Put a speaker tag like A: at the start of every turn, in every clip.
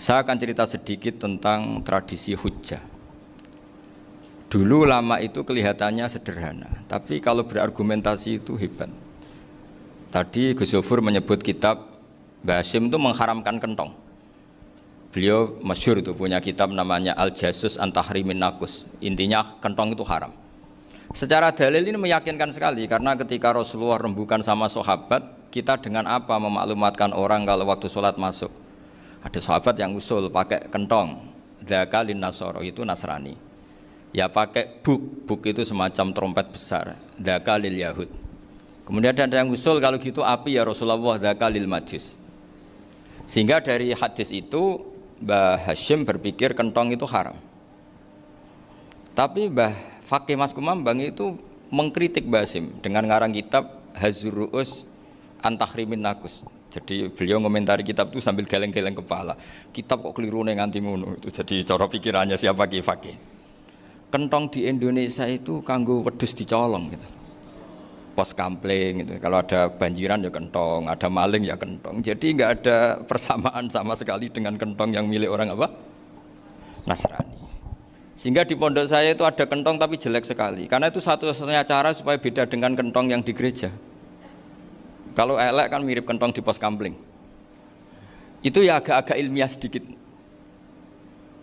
A: Saya akan cerita sedikit tentang tradisi hujjah. Dulu ulama itu kelihatannya sederhana, tapi kalau berargumentasi itu hebat. Tadi Gus Zofur menyebut kitab Mbah Hasyim itu mengharamkan kentong. Beliau masyhur itu punya kitab namanya Al-Jasus an Tahrimin Nakus. Intinya kentong itu haram. Secara dalil ini meyakinkan sekali karena ketika Rasulullah rembukan sama sahabat, kita dengan apa memaklumatkan orang kalau waktu sholat masuk? Ada sahabat yang usul pakai kentong, dzaka lin nasara itu Nasrani. Ya pakai buk itu semacam trompet besar, dzaka lil yahud. Kemudian ada yang usul kalau gitu api ya Rasulullah, dzaka lil majus. Sehingga dari hadis itu Mbah Hasyim berpikir kentong itu haram. Tapi Mbah Fakih Mas Kumambang itu mengkritik Mbah Hasyim dengan ngarang kitab Hazur Ru'us an Tahrimin Nakus. Jadi beliau ngomentari kitab itu sambil geleng-geleng kepala. Kitab kok keliru nganti ngono itu. Jadi cara pikirannya siapa Ki Fakih. Kentong di Indonesia itu kanggo wedhus dicolong gitu. Pos kampling gitu. Kalau ada banjiran ya kentong, ada maling ya kentong. Jadi enggak ada persamaan sama sekali dengan kentong yang milik orang apa? Nasrani. Sehingga di pondok saya itu ada kentong tapi jelek sekali. Karena itu satu-satunya cara supaya beda dengan kentong yang di gereja. Kalau elek kan mirip kentong di pos kampling. Itu ya agak-agak ilmiah sedikit.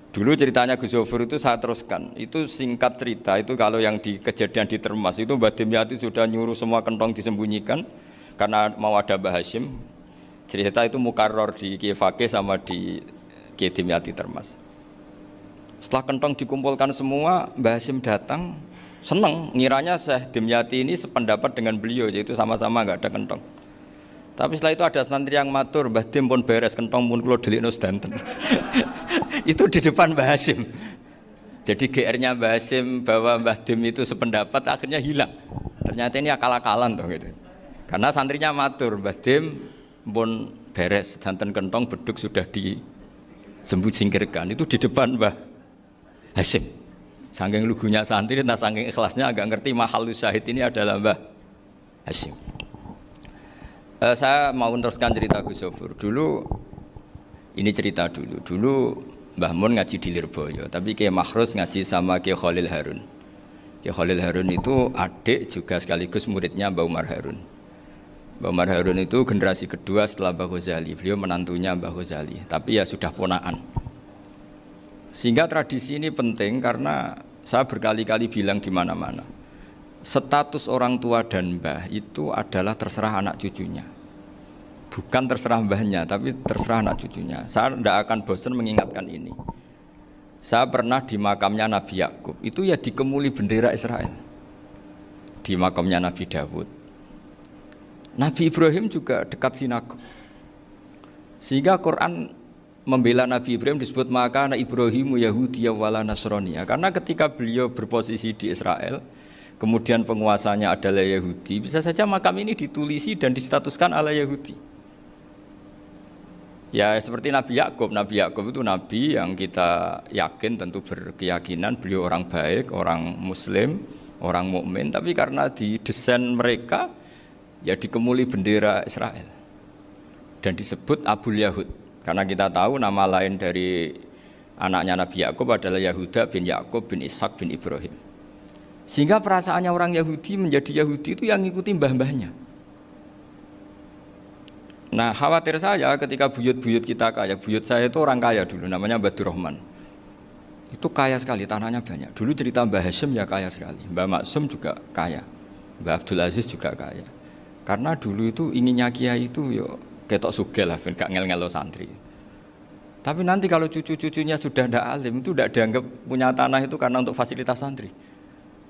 A: Dulu ceritanya Gus Zofur itu saya teruskan. Itu singkat cerita, itu kalau yang di kejadian di Termas itu Mbah Dimyati sudah nyuruh semua kentong disembunyikan karena mau ada Mbah Hasyim. Cerita itu mukarrar di Kiai Fakih sama di Kiai Dimyati Termas. Setelah kentong dikumpulkan semua, Mbah Hasyim datang, senang, ngiranya Syekh Dimyati ini sependapat dengan beliau, yaitu sama-sama enggak ada kentong. Tapi setelah itu ada santri yang matur, Mbah Dim pun beres kentong pun kula delikno sedanten. Itu di depan Mbah Hasyim. Jadi GR-nya Mbah Hasyim bahwa Mbah Dim itu sependapat akhirnya hilang. Ternyata ini akal-akalan toh gitu. Karena santrinya matur, Mbah Dim pun beres sedanten kentong beduk sudah disingkirkan. Itu di depan Mbah Hasyim. Saking lugunya santri, nah saking ikhlasnya agak ngerti mahalus syahid ini adalah Mbah Hasyim. Saya mau meneruskan cerita Gus Zofur. Dulu Mbah Mun ngaji di Lirboyo, tapi Kiai Makhrus ngaji sama Kiai Khalil Harun. Kiai Khalil Harun itu adik juga sekaligus muridnya Mbah Umar Harun. Mbah Umar Harun itu generasi kedua setelah Mbah Ghazali. Beliau menantunya Mbah Ghazali, tapi ya sudah ponaan. Sehingga tradisi ini penting karena saya berkali-kali bilang di mana-mana. Status orang tua dan mbah itu adalah terserah anak cucunya. Bukan terserah mbahnya, tapi terserah anak cucunya. Saya tidak akan bosan mengingatkan ini. Saya pernah di makamnya Nabi Yakub, itu ya dikemuli bendera Israel. Di makamnya Nabi Dawud. Nabi Ibrahim juga dekat sinagog. Sehingga Quran membela Nabi Ibrahim disebut maka anak Ibrahimu Yahudi wala Nasrani. Karena ketika beliau berposisi di Israel, kemudian penguasanya adalah Yahudi, bisa saja makam ini ditulisi dan distatuskan ala Yahudi. Ya seperti Nabi Yakub itu nabi yang kita yakin tentu berkeyakinan beliau orang baik, orang muslim, orang mukmin, tapi karena di desain mereka ya dikemuli bendera Israel dan disebut Abul Yahud. Karena kita tahu nama lain dari anaknya Nabi Yakub adalah Yahuda bin Yakub bin Ishak bin Ibrahim. Sehingga perasaannya orang Yahudi menjadi Yahudi itu yang ngikuti mbah-mbahnya. Nah khawatir saya ketika buyut-buyut kita kaya, buyut saya itu orang kaya dulu, namanya Mbah Durrahman. Itu kaya sekali, tanahnya banyak. Dulu cerita Mbah Hasyim ya kaya sekali, Mbah Maksum juga kaya, Mbah Abdul Aziz juga kaya. Karena dulu itu inginnya kiai itu yo ketok sugih lah, gak ngel-ngelo santri. Tapi nanti kalau cucu-cucunya sudah ndak alim, itu ndak dianggap punya tanah itu karena untuk fasilitas santri.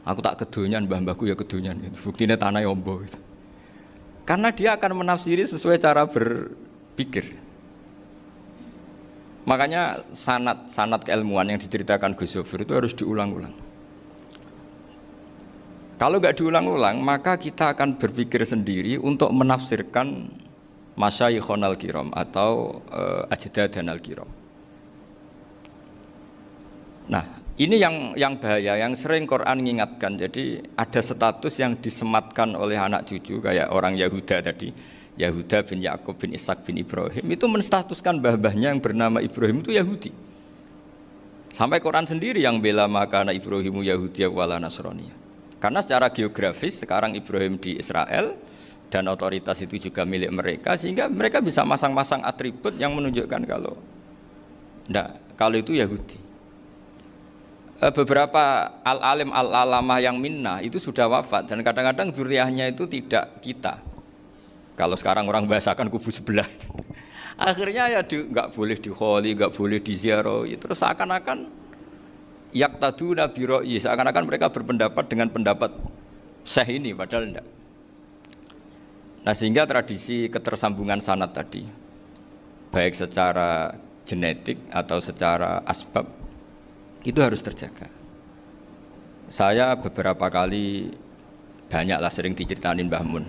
A: Aku tak kedonyan, mbah-mbahku ya kedonyan. Buktinya tanah yombo. Karena dia akan menafsiri sesuai cara berpikir. Makanya sanad keilmuan yang diceritakan Gus Zofur itu harus diulang-ulang. Kalau nggak diulang-ulang, maka kita akan berpikir sendiri untuk menafsirkan masyayikhon al-kiram atau ajdadan al-kiram. Nah, ini yang bahaya, yang sering Quran mengingatkan. Jadi ada status yang disematkan oleh anak cucu kayak orang Yahuda tadi. Yahuda bin Yakub bin Ishak bin Ibrahim itu menstatuskan mbah-mbahnya yang bernama Ibrahim itu Yahudi. Sampai Quran sendiri yang bela makana Ibrahimu Yahudiyah wala Nasraniyah. Karena secara geografis sekarang Ibrahim di Israel dan otoritas itu juga milik mereka, sehingga mereka bisa masang-masang atribut yang menunjukkan kalau itu Yahudi. Beberapa al-alim al-alamah yang minnah itu sudah wafat dan kadang-kadang dzurriyyahnya itu tidak kita. Kalau sekarang orang bahasakan kubu sebelah. Akhirnya ya nggak boleh dikholi, nggak boleh diziarah. Terus seakan-akan yaqtaduna bi ra'yi, seakan-akan mereka berpendapat dengan pendapat syekh ini, padahal enggak. Nah, sehingga tradisi ketersambungan sanad tadi, baik secara genetik atau secara asbab, itu harus terjaga. Saya beberapa kali banyaklah sering diceritain Mbah Mun.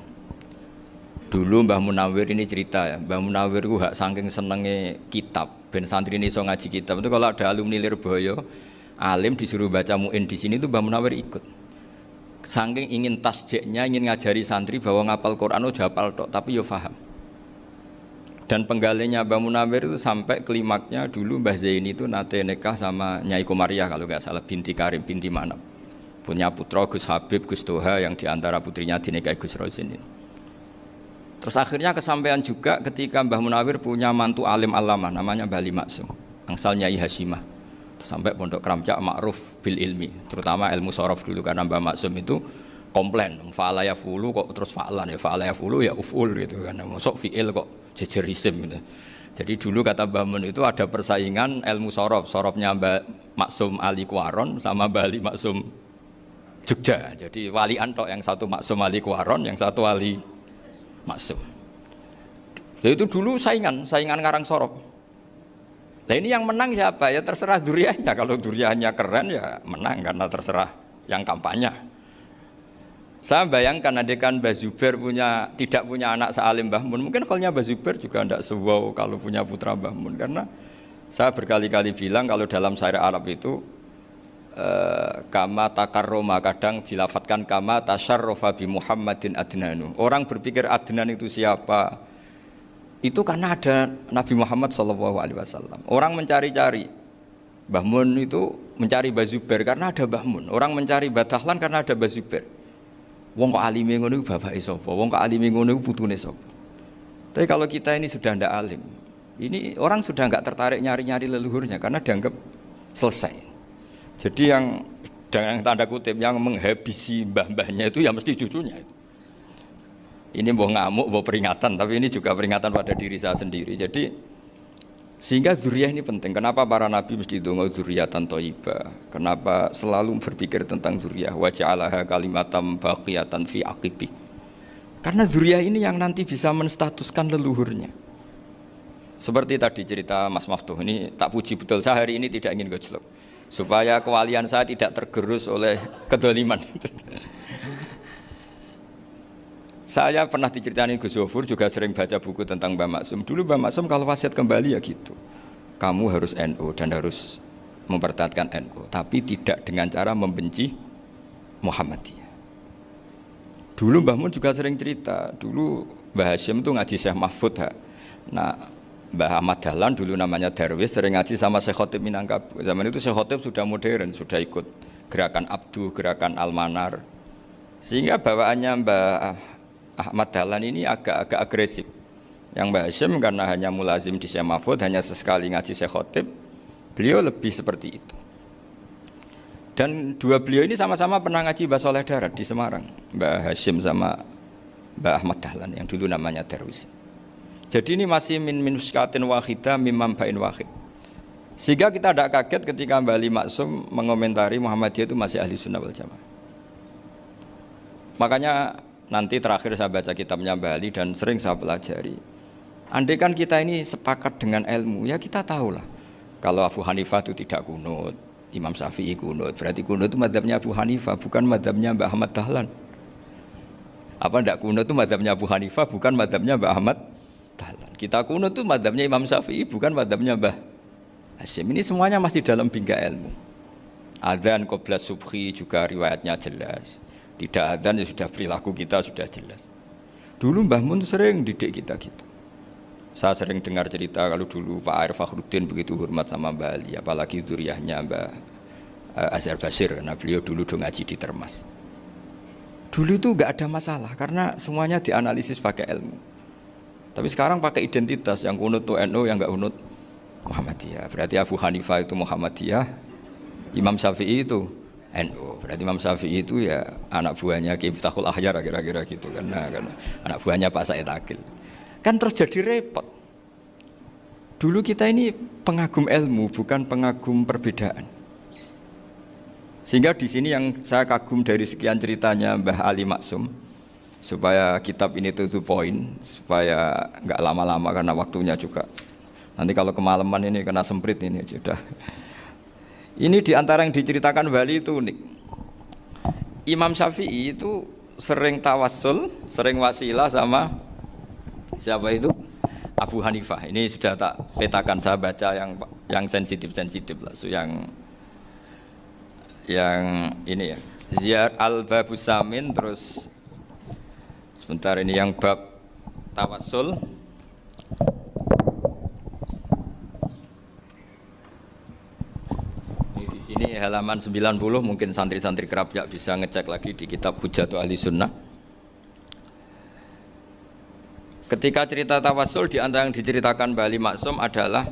A: Dulu Mbah Munawir ini cerita ya, Mbah Munawir itu saking senenge kitab, ben santri ini so ngaji kitab. Itu kalau ada alumni Lirboyo, alim disuruh baca muin di sini itu Mbah Munawir ikut. Saking ingin tasjiknya, ingin ngajari santri bahwa ngapal Quran udah hafal tok, tapi yo paham. Dan penggalinya Mbah Munawir itu sampai klimaknya dulu Mbah Zaini itu nate nikah sama Nyai Komariah kalau nggak salah, binti Karim, binti Manap. Punya putra Gus Habib, Gus Toha yang diantara putrinya dinikahi Gus Rosin ini. Terus akhirnya kesampaian juga ketika Mbah Munawir punya mantu alim alama namanya Mbah Ali Maksum, angsal Nyai Hasyimah. Sampai Pondok Kramcak ma'ruf bil ilmi, terutama ilmu sorof dulu karena Mbah Maksum itu komplain, fa'ala yafulu kok terus fa'alan ya, fa'ala yafulu ya uf'ul gitu kan, masuk fi'il kok jejer isim gitu. Jadi dulu kata Mbah Mun itu ada persaingan ilmu sorof, sorofnya Mbah Maksum Ali Kuaron sama Mbah Ali Maksum Jogja. Jadi wali antok, yang satu Maksum Ali Kuaron, yang satu Ali Maksum. Ya itu dulu saingan ngarang sorof. Nah ini yang menang siapa? Ya terserah dzurriyyahnya. Kalau dzurriyyahnya keren ya menang karena terserah yang kampanye. Saya bayangkan adekan Mbah Zubair tidak punya anak sealim Mbah Mun, mungkin kalau Mbah Zubair juga tidak sewow kalau punya putra Mbah Mun, karena saya berkali-kali bilang kalau dalam syair Arab itu kama takarroma, kadang dilafatkan kama tasyarrofa bi Muhammadin adnanu. Orang berpikir Adnan itu siapa? Itu karena ada Nabi Muhammad SAW. Orang mencari-cari Mbah Mun itu mencari Mbah Zubair karena ada Mbah Mun. Orang mencari Mbah Dahlan karena ada Mbah Zubair. Wong kok alime ngono iku bapake sapa? Wong kok alime ngono iku putune sapa? Tapi kalau kita ini sudah ndak alim, ini orang sudah enggak tertarik nyari-nyari leluhurnya karena dianggap selesai. Jadi yang dengan tanda kutip yang menghabisi mbah-mbahnya itu ya mesti cucunya. Ini mau ngamuk, mau peringatan, tapi ini juga peringatan pada diri saya sendiri. Jadi sehingga dzurriyyah ini penting. Kenapa para nabi mesti donga dzurriyyatan thayyibah? Kenapa selalu berpikir tentang dzurriyyah? Wa ja'alaha kalimatam baqiyatan fi aqibi. Karena dzurriyyah ini yang nanti bisa menstatuskan leluhurnya. Seperti tadi cerita Mas Maftuh, ini tak puji betul, saya hari ini tidak ingin gojlok supaya kewalian saya tidak tergerus oleh kedoliman. Saya pernah diceritain Gus Zofur, juga sering baca buku tentang Mbah Maksum. Dulu Mbah Maksum kalau wasiat kembali ya gitu, kamu harus NU dan harus mempertahankan NU, tapi tidak dengan cara membenci Muhammadiyah. Dulu Mbah Mun juga sering cerita, dulu Mbah Hasyim itu ngaji Syekh Mahfud. Nah, Mbah Ahmad Dahlan dulu namanya Darwis sering ngaji sama Syekh Khotib Minangkabau. Zaman itu Syekh Khotib sudah modern, sudah ikut gerakan Abdu, gerakan Al-Manar. Sehingga bawaannya Mbah Ahmad Dahlan ini agak agresif. Yang Mbah Hasyim karena hanya mulazim di Syekh Mahfud, hanya sesekali ngaji Syekh Khotib, beliau lebih seperti itu. Dan dua beliau ini sama-sama pernah ngaji Mbah Soleh Darat di Semarang, Mbah Hasyim sama Mbah Ahmad Dahlan yang dulu namanya Darwis. Jadi ini masih min minuskatin wahidah mimam bain wahid. Sehingga kita tidak kaget ketika Mbah Ali Maksum mengomentari Muhammadiyah itu masih ahli sunnah wal jamaah. Makanya nanti terakhir saya baca kitabnya Mbah Ali dan sering saya pelajari. Andai kan kita ini sepakat dengan ilmu, ya kita tahulah. Kalau Abu Hanifah itu tidak kunut, Imam Syafi'i kunut, berarti kunut itu mazhabnya Abu Hanifah, bukan mazhabnya Mbah Ahmad Dahlan. Apa tidak kunut itu mazhabnya Abu Hanifah, bukan mazhabnya Mbah Ahmad Dahlan. Kita kunut itu mazhabnya Imam Syafi'i, bukan mazhabnya Mbah Hasyim. Ini semuanya masih dalam bingkai ilmu. Adzan qabla subhi juga riwayatnya jelas. Tidak adzan ya sudah perilaku kita sudah jelas. Dulu Mbah Mun sering didik kita gitu. Saya sering dengar cerita kalau dulu Pak Arif Fakhruddin begitu hormat sama Mbah Ali, apalagi duriahnya Mbah Azhar Basir, karena beliau dulu ngaji di Termas. Dulu itu nggak ada masalah karena semuanya dianalisis pakai ilmu. Tapi sekarang pakai identitas, yang kunut tuh NU, yang nggak kunut Muhammadiyah. Berarti Abu Hanifah itu Muhammadiyah, Imam Syafi'i itu NU. Berarti Imam Syafi'i itu ya anak buahnya Ki Miftahul Ahyar kira-kira gitu karena anak buahnya Pak Said Akil. Kan terus jadi repot. Dulu kita ini pengagum ilmu, bukan pengagum perbedaan. Sehingga di sini yang saya kagum dari sekian ceritanya Mbah Ali Maksum, supaya kitab ini to the point, supaya nggak lama-lama karena waktunya juga. Nanti kalau kemalaman ini kena semprit ini sudah. Ini diantara yang diceritakan Bali itu unik. Imam Syafi'i itu sering tawassul, sering wasilah sama siapa itu? Abu Hanifah. Ini sudah tak petakan, saya baca yang sensitif lah, so yang ini ya. Ziyar al-Babus Samin, terus sebentar ini yang bab tawassul. Ini di sini halaman 90, mungkin santri-santri kerap ya bisa ngecek lagi di kitab Hujatul Ahli Sunnah. Ketika cerita tawassul, di antara yang diceritakan Bali Maksum adalah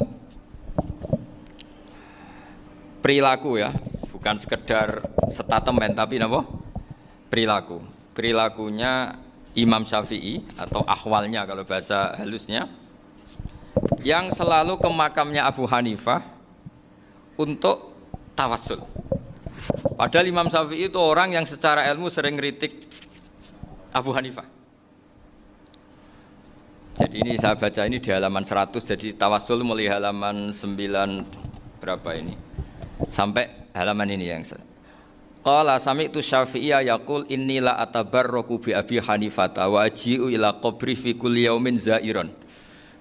A: perilaku ya, bukan sekedar statement tapi apa? Perilaku. Perilakunya Imam Syafi'i atau ahwalnya kalau bahasa halusnya, yang selalu ke makamnya Abu Hanifah untuk tawassul. Padahal Imam Syafi'i itu orang yang secara ilmu sering kritik Abu Hanifah. Jadi ini saya baca ini di halaman 100, jadi tawassul mulai halaman 9 berapa ini sampai halaman ini yang qala sami'tu Syafi'iyya yaqul inni la atabarraku bi Abi Hanifah wa aji'u ila qabri fi kulli yaumin za'iran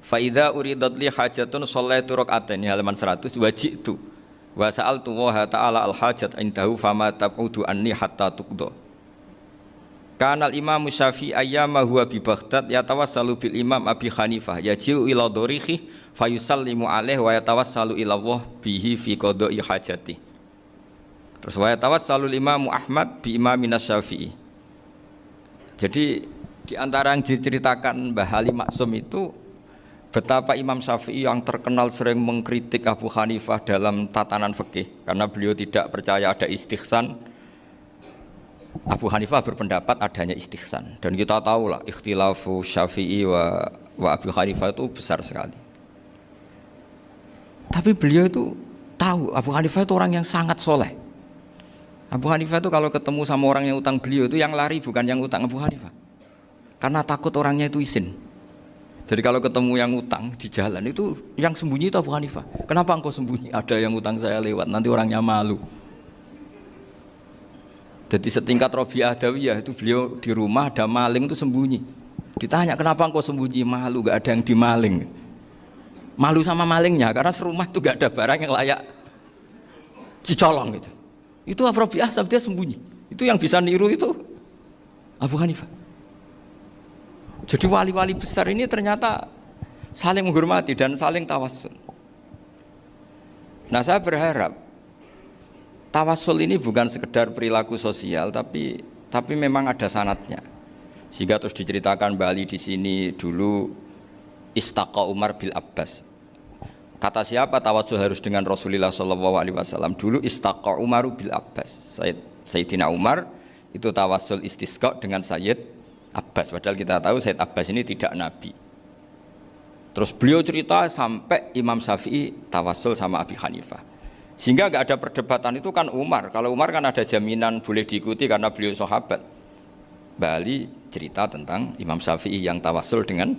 A: fa idza uridat li hajatun shallaitu rak'atain, halaman 100, waji'tu wa sa'altu wa ta'ala al hajat indahu fama tab'udu anni hatta tuqda. Kanal Imam Syafi'i ayyama huwa bi Baghdad yatawassalu bil Imam Abi Hanifah yaji'u ila dorihi fayusallimu alaihi wa yatawassalu ila Allah bihi fi qada'i hajati. Terus wa yatawassalu Imam Ahmad bi Imamin Syafi'i. Jadi di antara yang diceritakan Mbah Ali Maksum itu betapa Imam Syafi'i yang terkenal sering mengkritik Abu Hanifah dalam tatanan fikih karena beliau tidak percaya ada istihsan. Abu Hanifah berpendapat adanya istihsan, dan kita tahu lah ikhtilafu Syafi'i wa Abu Hanifah itu besar sekali. Tapi beliau itu tahu Abu Hanifah itu orang yang sangat soleh. Abu Hanifah itu kalau ketemu sama orang yang utang beliau itu yang lari bukan yang utang Abu Hanifah, karena takut orangnya itu izin. Jadi kalau ketemu yang utang di jalan itu yang sembunyi itu Abu Hanifah. Kenapa engkau sembunyi? Ada yang utang saya lewat, nanti orangnya malu. Jadi setingkat Robi'ah Adawiyah itu beliau di rumah ada maling itu sembunyi. Ditanya kenapa engkau sembunyi? Malu, gak ada yang dimaling. Malu sama malingnya karena serumah itu gak ada barang yang layak dicolong itu. Itu Robi'ah dia sembunyi. Itu yang bisa niru itu Abu Hanifah. Jadi wali-wali besar ini ternyata saling menghormati dan saling tawassul. Nah saya berharap tawassul ini bukan sekedar perilaku sosial, tapi memang ada sanatnya. Sehingga terus diceritakan Bali di sini dulu istaqa Umar bil Abbas. Kata siapa tawassul harus dengan Rasulullah SAW? Dulu istaqa Umar bil Abbas. Sayyidina Umar itu tawassul istisqa dengan Sayyid Abbas. Padahal kita tahu Sayyid Abbas ini tidak nabi. Terus beliau cerita sampai Imam Syafi'i tawassul sama Abi Hanifah. Sehingga gak ada perdebatan itu kan Umar. Kalau Umar kan ada jaminan boleh diikuti karena beliau sahabat. Bali cerita tentang Imam Syafi'i yang tawassul dengan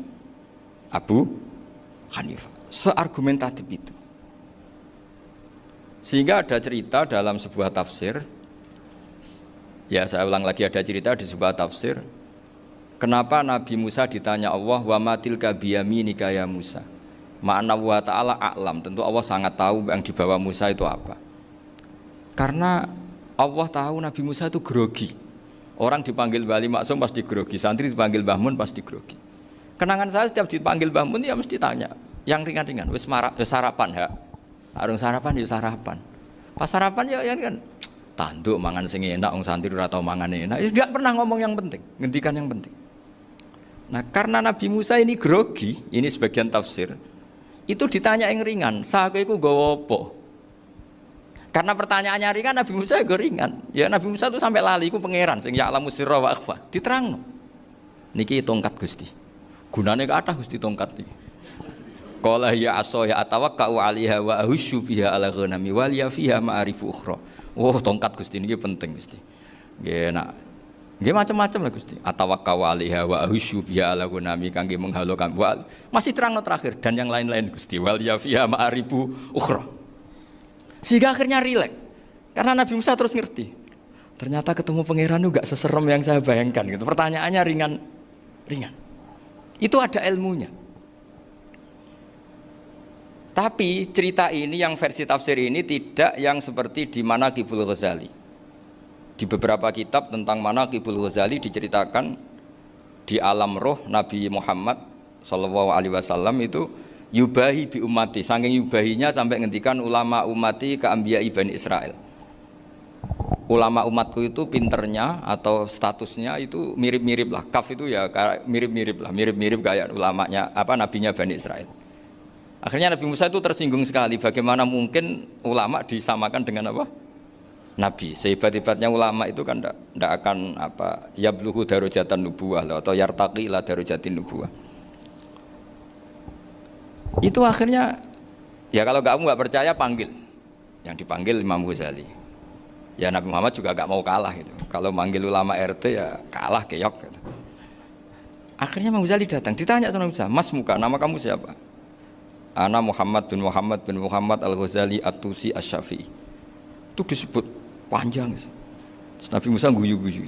A: Abu Hanifah. Seargumentatif itu. Sehingga ada cerita dalam sebuah tafsir. Ya saya ulang lagi, ada cerita di sebuah tafsir. Kenapa Nabi Musa ditanya Allah, wa ma tilka biyaminika ya Musa? Ma'ana wa ta'ala a'lam, tentu Allah sangat tahu yang dibawa Musa itu apa. Karena Allah tahu Nabi Musa itu grogi. Orang dipanggil Wali Maksum pasti grogi, santri dipanggil Mbah Mun pasti grogi. Kenangan saya setiap dipanggil Mbah Mun ya mesti tanya, yang ringan-ringan, wis sarapan ya. Arung sarapan ya sarapan. Pas sarapan ya kan tanduk mangan sing enak, wong santri ora tau mangan enak. Ya enggak pernah ngomong yang penting, ngendikan yang penting. Nah, karena Nabi Musa ini grogi, ini sebagian tafsir. Itu ditanya yang ringan, "Sake iku nggawa apa?" Karena pertanyaannya ringan, Nabi Musa juga ringan. Ya Nabi Musa itu sampai lali iku pangeran sing ya'lamu sirra wa akhfa. Diterangno. Niki tongkat Gusti. Gunane kathah Gusti tongkat iki. Qala ya asaya atawakka'u 'alaiha wa ahusyu biha 'ala ghanami wa liya fiha ma'arifu ukhra. Oh, tongkat Gusti niki penting Gusti. Nggih nak nggih macam-macam lah Gusti. Atawakka'u 'alaiha wa ahusyu biha 'ala ghanami kangge menghalo kami. Masih terangno terakhir dan yang lain-lain Gusti. Wa liya fiha ma'arifu ukhra. Sehingga akhirnya rileks. Karena Nabi Musa terus ngerti. Ternyata ketemu pangeran itu gak seserem yang saya bayangkan gitu. Pertanyaannya ringan. Itu ada ilmunya. Tapi cerita ini yang versi tafsir ini tidak yang seperti di Manaqibul Ghazali. Di beberapa kitab tentang Manaqibul Ghazali diceritakan di alam roh Nabi Muhammad SAW itu yubahi bi ummati, saking yubahinya sampai ngendikan ulama ummati ke anbiya Bani Israel. Ulama umatku itu pinternya atau statusnya itu mirip-mirip lah. Kaf itu ya mirip-mirip lah, mirip-mirip kayak ulamanya nabinya Bani Israel. Akhirnya Nabi Musa itu tersinggung sekali, bagaimana mungkin ulama disamakan dengan nabi. Sehebat-hebatnya ulama itu kan tidak akan yabluhu darajatan nubuwah atau yartaqi ila darajatin nubuwah. Itu akhirnya ya kalau kamu nggak percaya panggil, yang dipanggil Imam Ghazali. Ya Nabi Muhammad juga nggak mau kalah gitu. Kalau manggil ulama RT ya kalah keok gitu. Akhirnya Imam Ghazali datang, ditanya sama Musa, "Mas Muka, nama kamu siapa?" "Ana Muhammad bin Muhammad Al-Ghazali At-Tusi Asy-Syafi'i." Itu disebut panjang. Terus Nabi Musa guyu-guyu.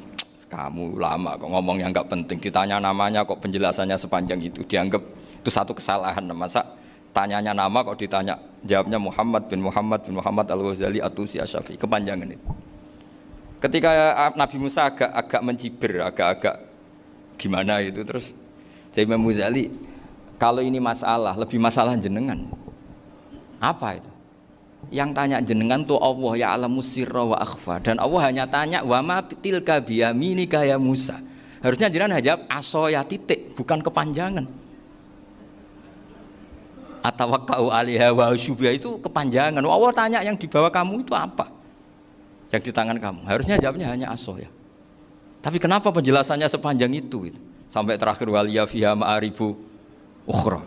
A: "Kamu lama kok ngomong yang nggak penting, ditanya namanya kok penjelasannya sepanjang itu, dianggap itu satu kesalahan. Masa tanyanya nama kok ditanya jawabnya Muhammad bin Muhammad Al-Ghazali At-Tusi Asy-Syafi'i, kepanjangan itu." Ketika Nabi Musa agak mencibir, agak gimana itu, terus jadi Imam Ghazali, "Kalau ini masalah, lebih masalah jenengan." "Apa itu?" "Yang tanya jenengan tuh Allah ya alamu sirra wa akhfa, dan Allah hanya tanya wa ma tilka biyaminika ya Musa." Harusnya jenengan jawab asoya titik, bukan kepanjangan. Atawakka'u 'alaiha wa syubha itu kepanjangan. Allah tanya yang di bawah kamu itu apa? Yang di tangan kamu. Harusnya jawabnya hanya asoya. Tapi kenapa penjelasannya sepanjang itu? Sampai terakhir waliya fiha ma'aribu ukhra.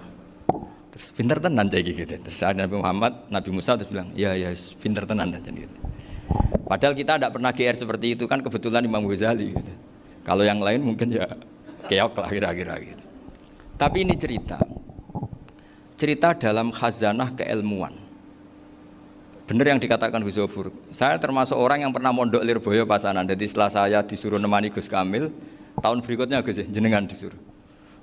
A: Terus pinter tenan kayak gitu. Terus ada Nabi Musa terus bilang, ya pinter tenan aja gitu. Padahal kita tidak pernah GR seperti itu, kan kebetulan Imam Ghazali gitu. Kalau yang lain mungkin ya keok lah kira-kira gitu. Tapi ini cerita dalam khazanah keilmuan. Benar yang dikatakan Gus Zofur. Saya termasuk orang yang pernah mondok Lirboyo Pasanan. Jadi setelah saya disuruh nemani Gus Kamil, tahun berikutnya Gus jenengan disuruh.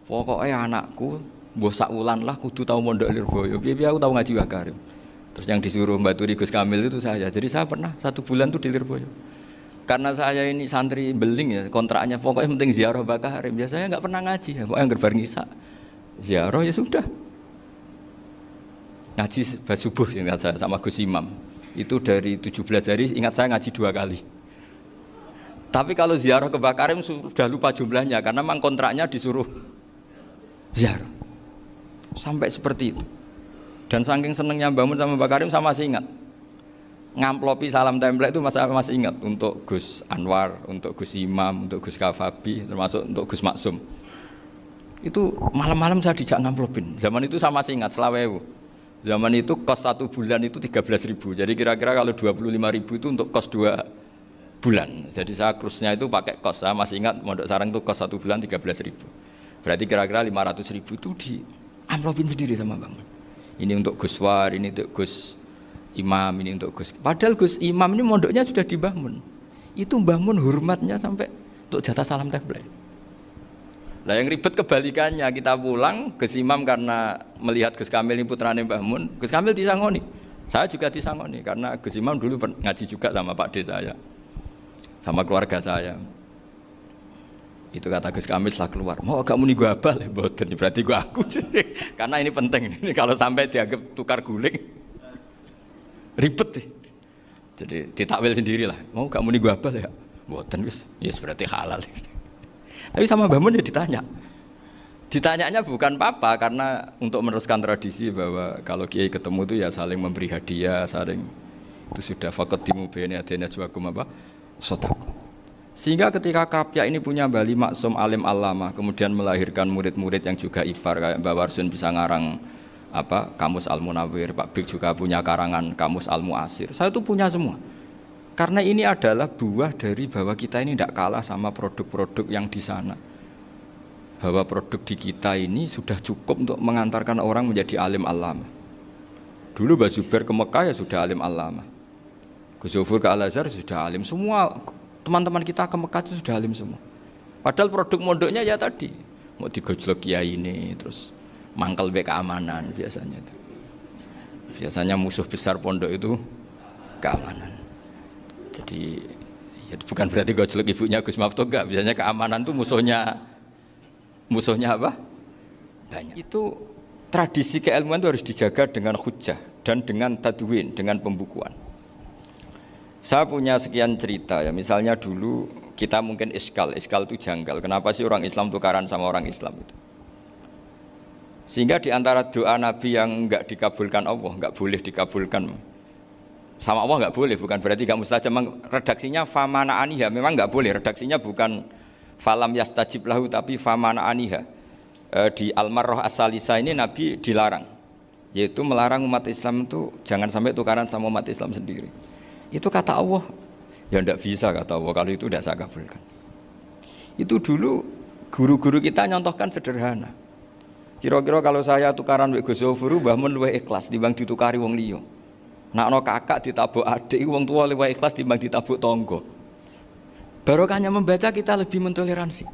A: Pokoknya anakku mbah sak wulan lah kudu tahu mondok Lirboyo. Piye aku tahu ngaji Wakarim. Terus yang disuruh mbaturi Gus Kamil itu saya. Jadi saya pernah 1 bulan tuh di Lirboyo. Karena saya ini santri beling ya, kontraknya pokoknya penting ziarah Bakarim. Biasanya nggak pernah ngaji ya, pokoknya gerbar ngisa. Ziarah ya sudah. Ngaji subuh ingat saya sama Gus Imam. Itu dari 17 hari ingat saya ngaji 2 kali. Tapi kalau ziarah ke Bakarim sudah lupa jumlahnya karena memang kontraknya disuruh ziarah. Sampai seperti itu. Dan saking senengnya bangun sama Bakarim saya masih ingat. Ngamplopi salam template itu masih ingat untuk Gus Anwar, untuk Gus Imam, untuk Gus Kafabi, termasuk untuk Gus Maksum. Itu malam-malam saya dijak ngamplopin. Zaman itu saya masih ingat selawewu. Zaman itu kos 1 bulan itu 13.000. Jadi kira-kira kalau 25.000 itu untuk kos 2 bulan. Jadi saya krusnya itu pakai kos. Saya masih ingat Mondok Sarang itu kos 1 bulan 13.000. Berarti kira-kira 500.000 itu di amplopin sendiri sama Bang. Ini untuk Gus War, ini untuk Gus Imam, ini untuk Gus. Padahal Gus Imam ini mondoknya sudah di Mbah Mun. Itu Mbah Mun hormatnya sampai untuk jatah salam template. Nah yang ribet kebalikannya, kita pulang Gus Imam karena melihat Gus Kamil ini putrane Mbah Mun, Gus Kamil disangoni. Saya juga disangoni karena Gus Imam dulu ngaji juga sama Pak D saya, sama keluarga saya. Itu kata Gus Kamil setelah keluar, mau agak muni gua abal, boten berarti gua aku. Karena ini penting. Ini kalau sampai dianggap tukar guling, ribet nih. Jadi ditakwil sendirilah. Mau gak muni gua abal ya, boten wis, yes berarti halal. Tapi sama Mbah Mun ya ditanya. Ditanyanya bukan apa karena untuk meneruskan tradisi bahwa kalau kiai ketemu itu ya saling memberi hadiah, saling itu sudah faqaddimu baina adena juakum apa? Sedekah. Sehingga ketika Kapya ini punya Bali Maksum alim alama, kemudian melahirkan murid-murid yang juga ipar kayak Mbak Warsun bisa ngarang apa Kamus Al Munawwir, Pak Bik juga punya karangan Kamus Al Muasir. Saya itu punya semua. Karena ini adalah buah dari bahwa kita ini tidak kalah sama produk-produk yang di sana. Bahwa produk di kita ini sudah cukup untuk mengantarkan orang menjadi alim alama. Dulu Mbak Zubair ke Mekah ya sudah alim alama. Gus Zufur ke Al-Azhar sudah alim semua. Teman-teman kita ke Mekah itu sudah alim semua. Padahal produk mondoknya ya tadi mau digojlok kiai ini, terus mangkel be keamanan biasanya itu. Biasanya musuh besar pondok itu keamanan. Jadi ya bukan berarti gojlok ibunya Gus Maftuh enggak. Biasanya keamanan itu musuhnya apa? Banyak. Itu tradisi keilmuan itu harus dijaga dengan hujjah dan dengan tadwin, dengan pembukuan. Saya punya sekian cerita ya, misalnya dulu kita mungkin iskal itu janggal. Kenapa sih orang Islam tukaran sama orang Islam itu? Sehingga di antara doa Nabi yang enggak dikabulkan Allah, enggak boleh dikabulkan sama Allah enggak boleh, bukan berarti enggak mustajab. Redaksinya famana aniha, memang enggak boleh. Redaksinya bukan falam yastajib lahu tapi famana aniha. Di Al-Marrah As-Salisa ini Nabi dilarang, yaitu melarang umat Islam itu jangan sampai tukaran sama umat Islam sendiri. Itu kata Allah, ya tidak bisa kata Allah, kalau itu tidak saya kabulkan. Itu dulu guru-guru kita nyontohkan sederhana. Kira-kira kalau saya tukaran wek Gus Zofuru, Mbah Mun luwih ikhlas dibanding ditukari wong liya. Nakno kakak ditabuk adik, wong tua luwih ikhlas dibanding ditabuk tangga. Barokahnya membaca kita lebih mentoleransi.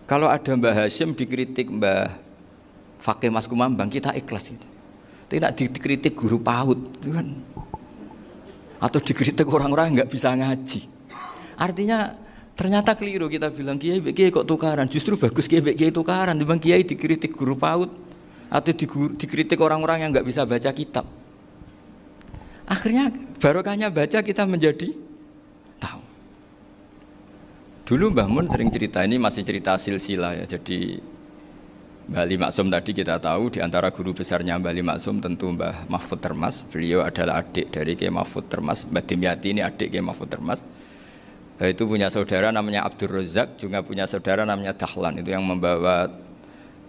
A: Kalau ada Mbah Hashim dikritik Mbah Fakih Mas Kumambang, kita ikhlas itu. Tidak dikritik guru PAUD, itu kan. Atau dikritik orang-orang yang nggak bisa ngaji. Artinya ternyata keliru kita bilang kiai kok tukaran. Justru bagus kiai tukaran. Dibanding kiai dikritik guru PAUD atau dikritik orang-orang yang nggak bisa baca kitab. Akhirnya barokahnya baca kita menjadi tahu. Dulu Mbah Mun sering cerita, ini masih cerita silsilah ya. Jadi Mbah Ali Maksum tadi kita tahu di antara guru besarnya Mbah Ali Maksum tentu Mbah Mahfud Termas. Beliau adalah adik dari Kiai Mahfud Termas. Mbah Dimyati ini adik Kiai Mahfud Termas. Itu punya saudara namanya Abdur Razak, juga punya saudara namanya Dahlan. Itu yang membawa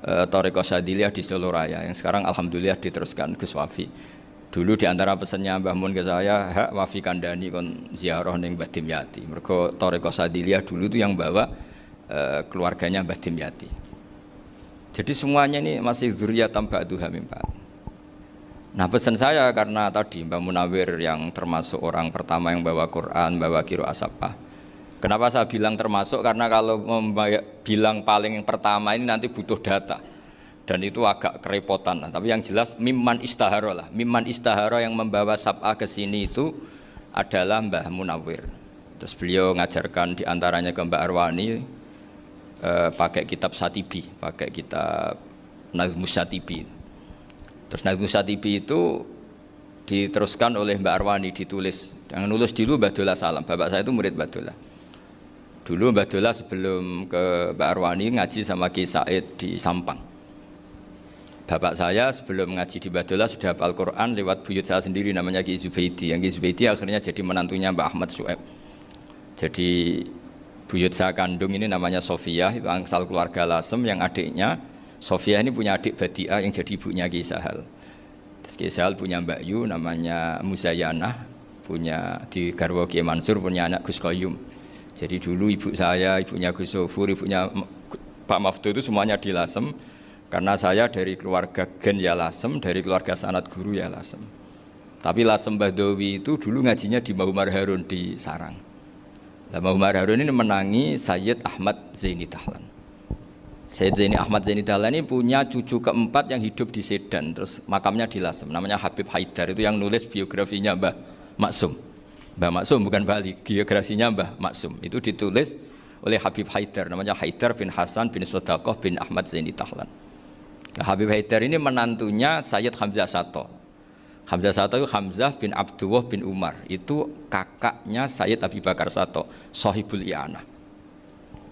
A: Thariqah Syadziliyah di Solo Raya, yang sekarang alhamdulillah diteruskan Gus Wafi. Dulu di antara pesannya Mbah Mun ke saya, hak Wafi kandani kon ziarah ning Mbah Dimyati. Mergo Thariqah Syadziliyah dulu itu yang bawa keluarganya Mbah Dimyati. Jadi semuanya ini masih dzurriyyatan ba'duha min ba'd. Nah pesan saya karena tadi Mbah Munawwir yang termasuk orang pertama yang bawa Quran, bawa qiraah sab'ah. Kenapa saya bilang termasuk? Karena kalau bilang paling pertama ini nanti butuh data. Dan itu agak kerepotan. Nah, tapi yang jelas mimman istahara lah. Mimman istahara yang membawa sab'ah ke sini itu adalah Mbah Munawwir. Terus beliau ngajarkan diantaranya ke Mbak Arwani, pakai kitab Satibi, pakai kitab Nazmus Satibi. Terus Nazmus Satibi itu diteruskan oleh Mbak Arwani, ditulis. Yang nulis dulu Mbak Dola Salam, bapak saya itu murid Mbak Dola. Dulu Mbak Dola sebelum ke Mbak Arwani ngaji sama Ki Said di Sampang. Bapak saya sebelum ngaji di Mbak Dola sudah hafal Quran lewat buyut saya sendiri namanya Ki Zubaidi. Yang Ki Zubaidi akhirnya jadi menantunya Mbak Ahmad Syuaib. Jadi buyut saya kandung ini namanya Sofia, itu angsal keluarga Lasem, yang adiknya Sofia ini punya adik Badiah yang jadi ibunya Ki Sahal. Terus Ki Sahal punya Mbak Yu namanya Muzayanah, punya di garwa Ki Mansur punya anak Gus Qayyum. Jadi dulu ibu saya, ibunya Gus Sofur, ibunya Pak Maftuh itu semuanya di Lasem. Karena saya dari keluarga Gen ya Lasem, dari keluarga sanad guru ya Lasem. Tapi Lasem Bahdawi itu dulu ngajinya di Mbah Umar Harun di Sarang. Mbah Umar Harun ini menangi Sayyid Ahmad Zaini Dahlan. Sayyid Zaini Ahmad Zaini Dahlan ini punya cucu keempat yang hidup di Sedan, terus makamnya di Lasem, namanya Habib Haidar, itu yang nulis biografinya Mbah Maksum. Mbah Maksum bukan Bali, biografinya Mbah Maksum. Itu ditulis oleh Habib Haidar, namanya Haidar bin Hasan bin Sodaqoh bin Ahmad Zaini Tahlan. Nah, Habib Haidar ini menantunya Sayyid Hamzah Sato. Hamzah Sato itu Hamzah bin Abdullah bin Umar, itu kakaknya Sayyid Abi Bakar Sato, Sohibul I'anah.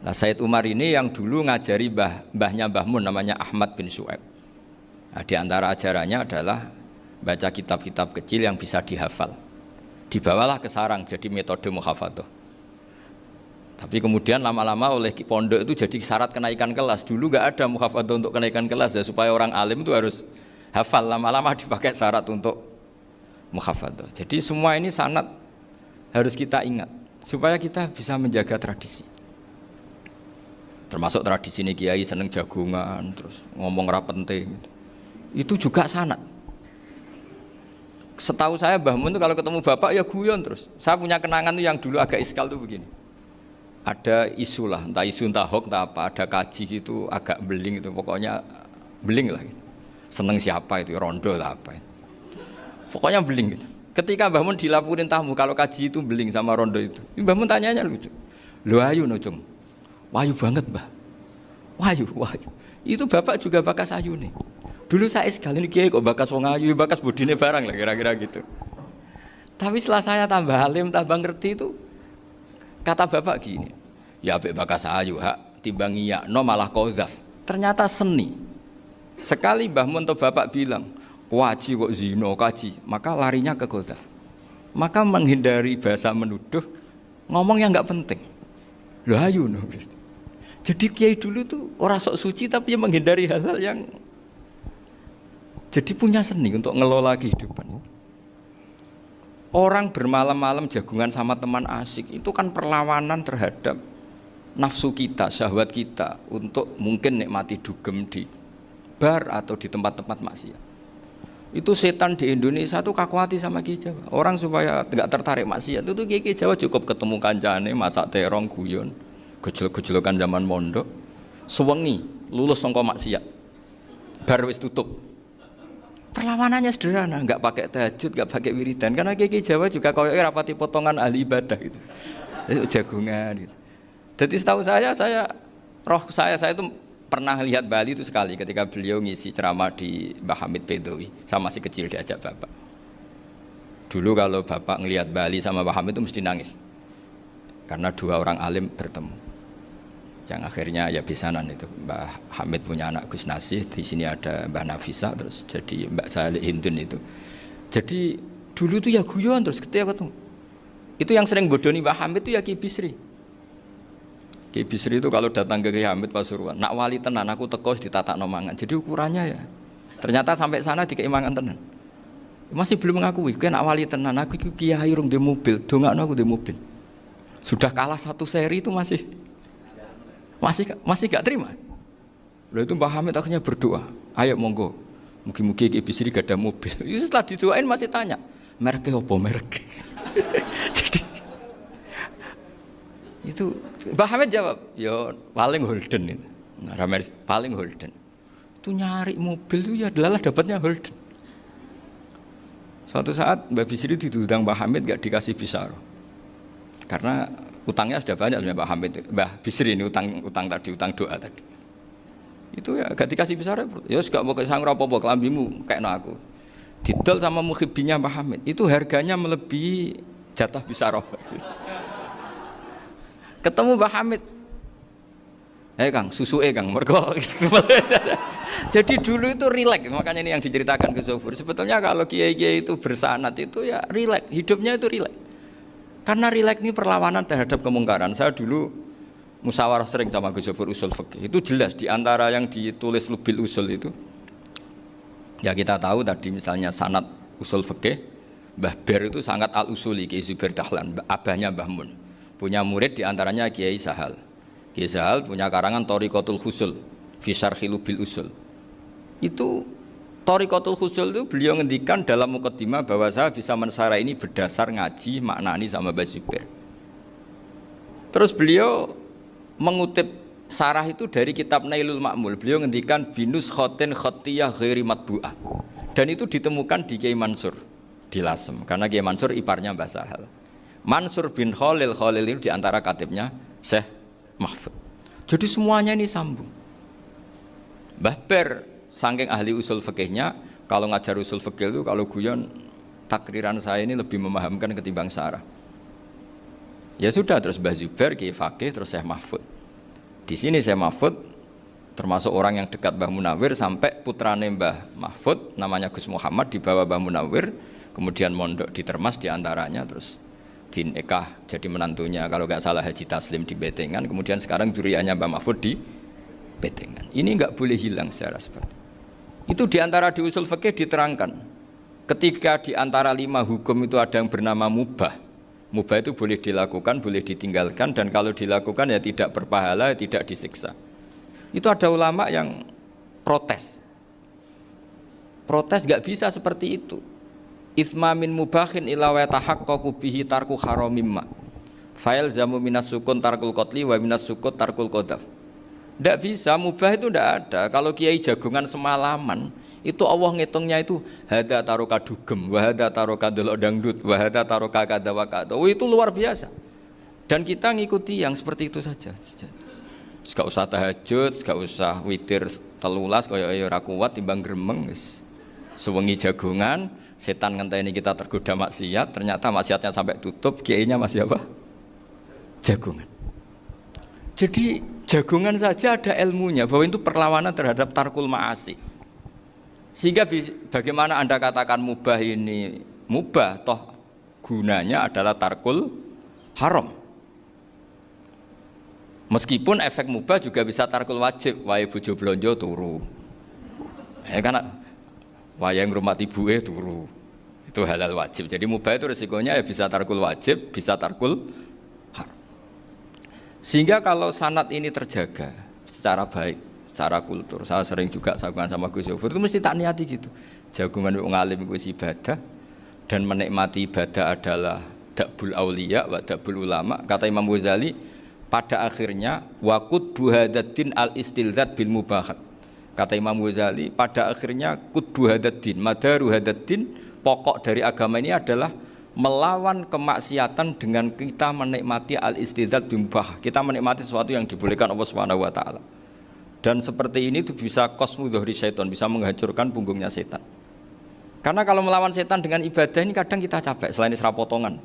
A: Nah, Sayyid Umar ini yang dulu ngajari mbahnya Mbah Mun namanya Ahmad bin Su'aib. Nah, di antara ajarannya adalah baca kitab-kitab kecil yang bisa dihafal. Dibawalah ke sarang jadi metode muhafadzah. Tapi kemudian lama-lama oleh pondok itu jadi syarat kenaikan kelas. Dulu nggak ada muhafadzah untuk kenaikan kelas ya, supaya orang alim itu harus hafal, lama-lama dipakai syarat untuk muhafadzah. Jadi semua ini sanad harus kita ingat supaya kita bisa menjaga tradisi. Termasuk tradisi ini kiai seneng jagungan, terus ngomong ra penting gitu. Itu juga sanad. Setahu saya Mbah Mun itu kalau ketemu bapak ya guyon terus. Saya punya kenangan tuh yang dulu agak iskal tuh begini. Ada isu lah, entah isu entah hoax entah apa, ada kaji itu agak beling itu, pokoknya beling lah gitu. Seneng siapa itu, rondo lah apa itu. Pokoknya beling gitu. Ketika Mbah Mun dilaporin tamu kalau kaji itu beling sama rondo itu, Mbah Mun tanyanya lucu. Lho ayu no cung. Wahyu banget Mbah. Wahyu. Itu bapak juga bakas ayu nih. Dulu saya sekali ini kiai kok bakas wong ayu, bakas bodine barang lah kira-kira gitu. Tapi setelah saya tambah alim, tambah ngerti itu, kata bapak gini, ya abek bakas ayu hak timbang iya no malah qadzaf. Ternyata seni. Sekali Mbah Mun atau bapak bilang, "Kaji kok zina, kaji." Maka larinya ke qadzaf. Maka menghindari bahasa menuduh, ngomong yang enggak penting. Loh ayu no. Jadi kiai dulu tuh orang sok suci tapi menghindari hal-hal yang jadi punya seni untuk ngelola kehidupan. Orang bermalam-malam jagungan sama teman asik itu kan perlawanan terhadap nafsu kita, syahwat kita untuk mungkin nikmati dugem di bar atau di tempat-tempat maksiat. Itu setan di Indonesia tuh kakuati sama Kiai Jawa. Orang supaya tidak tertarik maksiat itu Kiai Jawa cukup ketemu kancane masak terong guyon, gejol-gejolokan zaman mondok, sewengi lulus sangka maksiat. Bar wis tutup. Perlawanannya sederhana, nggak pakai tahajud, nggak pakai wiridan, karena Kiai Jawa juga koyoke rapati potongan ahli ibadah gitu, jagungan gitu. Jadi setahu saya itu pernah lihat Bali itu sekali ketika beliau ngisi ceramah di Mbah Hamid Bedowi, sama masih kecil diajak bapak. Dulu kalau bapak ngelihat Bali sama Mbah Hamid itu mesti nangis, karena dua orang alim bertemu. Yang akhirnya ya bisanan itu Mbah Hamid punya anak Gus Nasih, di sini ada Mbah Nafisa, terus jadi Mbak Salih Hindun itu. Jadi dulu tuh ya guyon terus ketika ketemu. Itu yang sering bodoni Mbah Hamid itu ya Ki Bisri. Ki Bisri itu kalau datang ke Ki Hamid Pasuruan, nak wali tenan aku teko ditatakno mangan. Jadi ukurannya ya. Ternyata sampai sana dikei mangan tenan. Masih belum mengakui, kan nak wali tenan aku iki kiai rung di mobil, dongakno aku di mobil. Sudah kalah satu seri itu masih gak terima. Lalu itu Mbah Hamid akhirnya berdoa, ayo monggo, mungkin-mungkin Ki Bisri gak ada mobil. Itu setelah didoain masih tanya, mereknya apa merek? Jadi itu Mbah Hamid jawab, ya paling Holden itu, paling Holden. Itu nyari mobil itu ya adalah dapatnya Holden. Suatu saat Mbah Bisri diundang Mbah Hamid gak dikasih bisaroh, karena utangnya sudah banyak Mbah Hamid, Mbah Bisri ini utang doa tadi. Itu ya gak dikasih besar ya gak mau kesang apa-apa kelambimu kayak aku. Didol sama muhibbinya Mbah Hamid. Itu harganya melebihi jatah bisaroh. Ketemu Mbah Hamid. Kang, susu Kang, mergo. Jadi dulu itu rileks, makanya ini yang diceritakan ke Zofur. Sebetulnya kalau kiai-kiai itu bersanad itu ya rileks, hidupnya itu rileks. Karena rileks ini perlawanan terhadap kemungkaran. Saya dulu musyawarah sering sama Gus Zofur usul fikih. Itu jelas di antara yang ditulis Lubil Usul itu. Ya kita tahu tadi misalnya sanad usul fikih, Mbah Ber itu sangat al-usuli Kiai Zubair Dahlan, abahnya Mbah Mun. Punya murid di antaranya Kiai Sahal. Kiai Sahal punya karangan Thariqatul Husul fi Syarhi Lubil Usul. Itu Thariqatul Husul itu beliau ngendikan dalam mukaddimah bahwa saya bisa mensarah ini berdasar ngaji maknani sama Mbah Zubair. Terus beliau mengutip sarah itu dari kitab Nailul Ma'mul. Beliau ngendikan binus khotin khotiyah ghairi matbu'ah. Dan itu ditemukan di Kiai Mansur di Lasem, karena Kiai Mansur iparnya Mbah Sahal. Mansur bin Khalil ini diantara katibnya Syekh mahfud. Jadi semuanya ini sambung. Mbah Ber saking ahli usul fikihnya, kalau ngajar usul fikih itu kalau guyon takriran saya ini lebih memahamkan ketimbang Sarah. Ya sudah, terus Mbah Zubair Kiai Fakih, terus Syekh Mahfud. Di sini Syekh Mahfud termasuk orang yang dekat Mbah Munawir sampai putrane Mbah Mahfud namanya Gus Muhammad dibawa Mbah Munawir, kemudian mondok di Termas diantaranya, terus dinikah jadi menantunya kalau nggak salah Haji Taslim di Betengan, kemudian sekarang juriannya Mbah Mahfud di Betengan. Ini nggak boleh hilang secara seperti itu. Diantara di usul fikih diterangkan ketika diantara 5 hukum itu ada yang bernama mubah. Mubah itu boleh dilakukan, boleh ditinggalkan, dan kalau dilakukan ya tidak berpahala, tidak disiksa. Itu ada ulama yang protes. Protes nggak bisa seperti itu. Itsma min mubahin ila wa tahaqqaqu bihi tarku haramimma. Fa'il zamu minas sukun tarkul qatli wa minas sukut tarkul qadaf. Tidak bisa, mubah itu tidak ada. Kalau kiai jagongan semalaman, itu Allah ngitungnya itu hada taroka dugem, wahada taroka delok dangdut, wahada taroka kada wakada. Oh, itu luar biasa. Dan kita ngikuti yang seperti itu saja. Gak usah tahajud, gak usah witir telulas, kaya ora kuat timbang gremeng. Sewengi jagongan, setan ngenteni kita tergoda maksiat, ternyata maksiatnya sampai tutup, kiainya masih apa? Jagongan. Jadi jagongan saja ada ilmunya bahwa itu perlawanan terhadap tarkul ma'asi. Sehingga bagaimana Anda katakan mubah ini mubah, toh gunanya adalah tarkul haram. Meskipun efek mubah juga bisa tarkul wajib, wae bojo blonjo turu. Kan wae ngrumat ibuke turu. Itu halal wajib. Jadi mubah itu resikonya ya bisa tarkul wajib, bisa tarkul haram. Sehingga kalau sanad ini terjaga secara baik, secara kultur, saya sering juga saguan sama Gus Yofur itu mesti tak niati gitu. Jagungan wong alim iku ibadah dan menikmati ibadah adalah dabul auliya wa dabul ulama. Kata Imam Ghazali, pada akhirnya waqud buhadatin al istilzat bil mubahat. Kata Imam Ghazali, pada akhirnya qutbu hadatin, madaru hadatin, pokok dari agama ini adalah melawan kemaksiatan dengan kita menikmati al-istidzat bimubah. Kita menikmati sesuatu yang dibolehkan Allah Subhanahu wa taala. Dan seperti ini itu bisa qasmu dhuhri syaitan, bisa menghancurkan punggungnya setan. Karena kalau melawan setan dengan ibadah ini kadang kita capek selain isra potongan.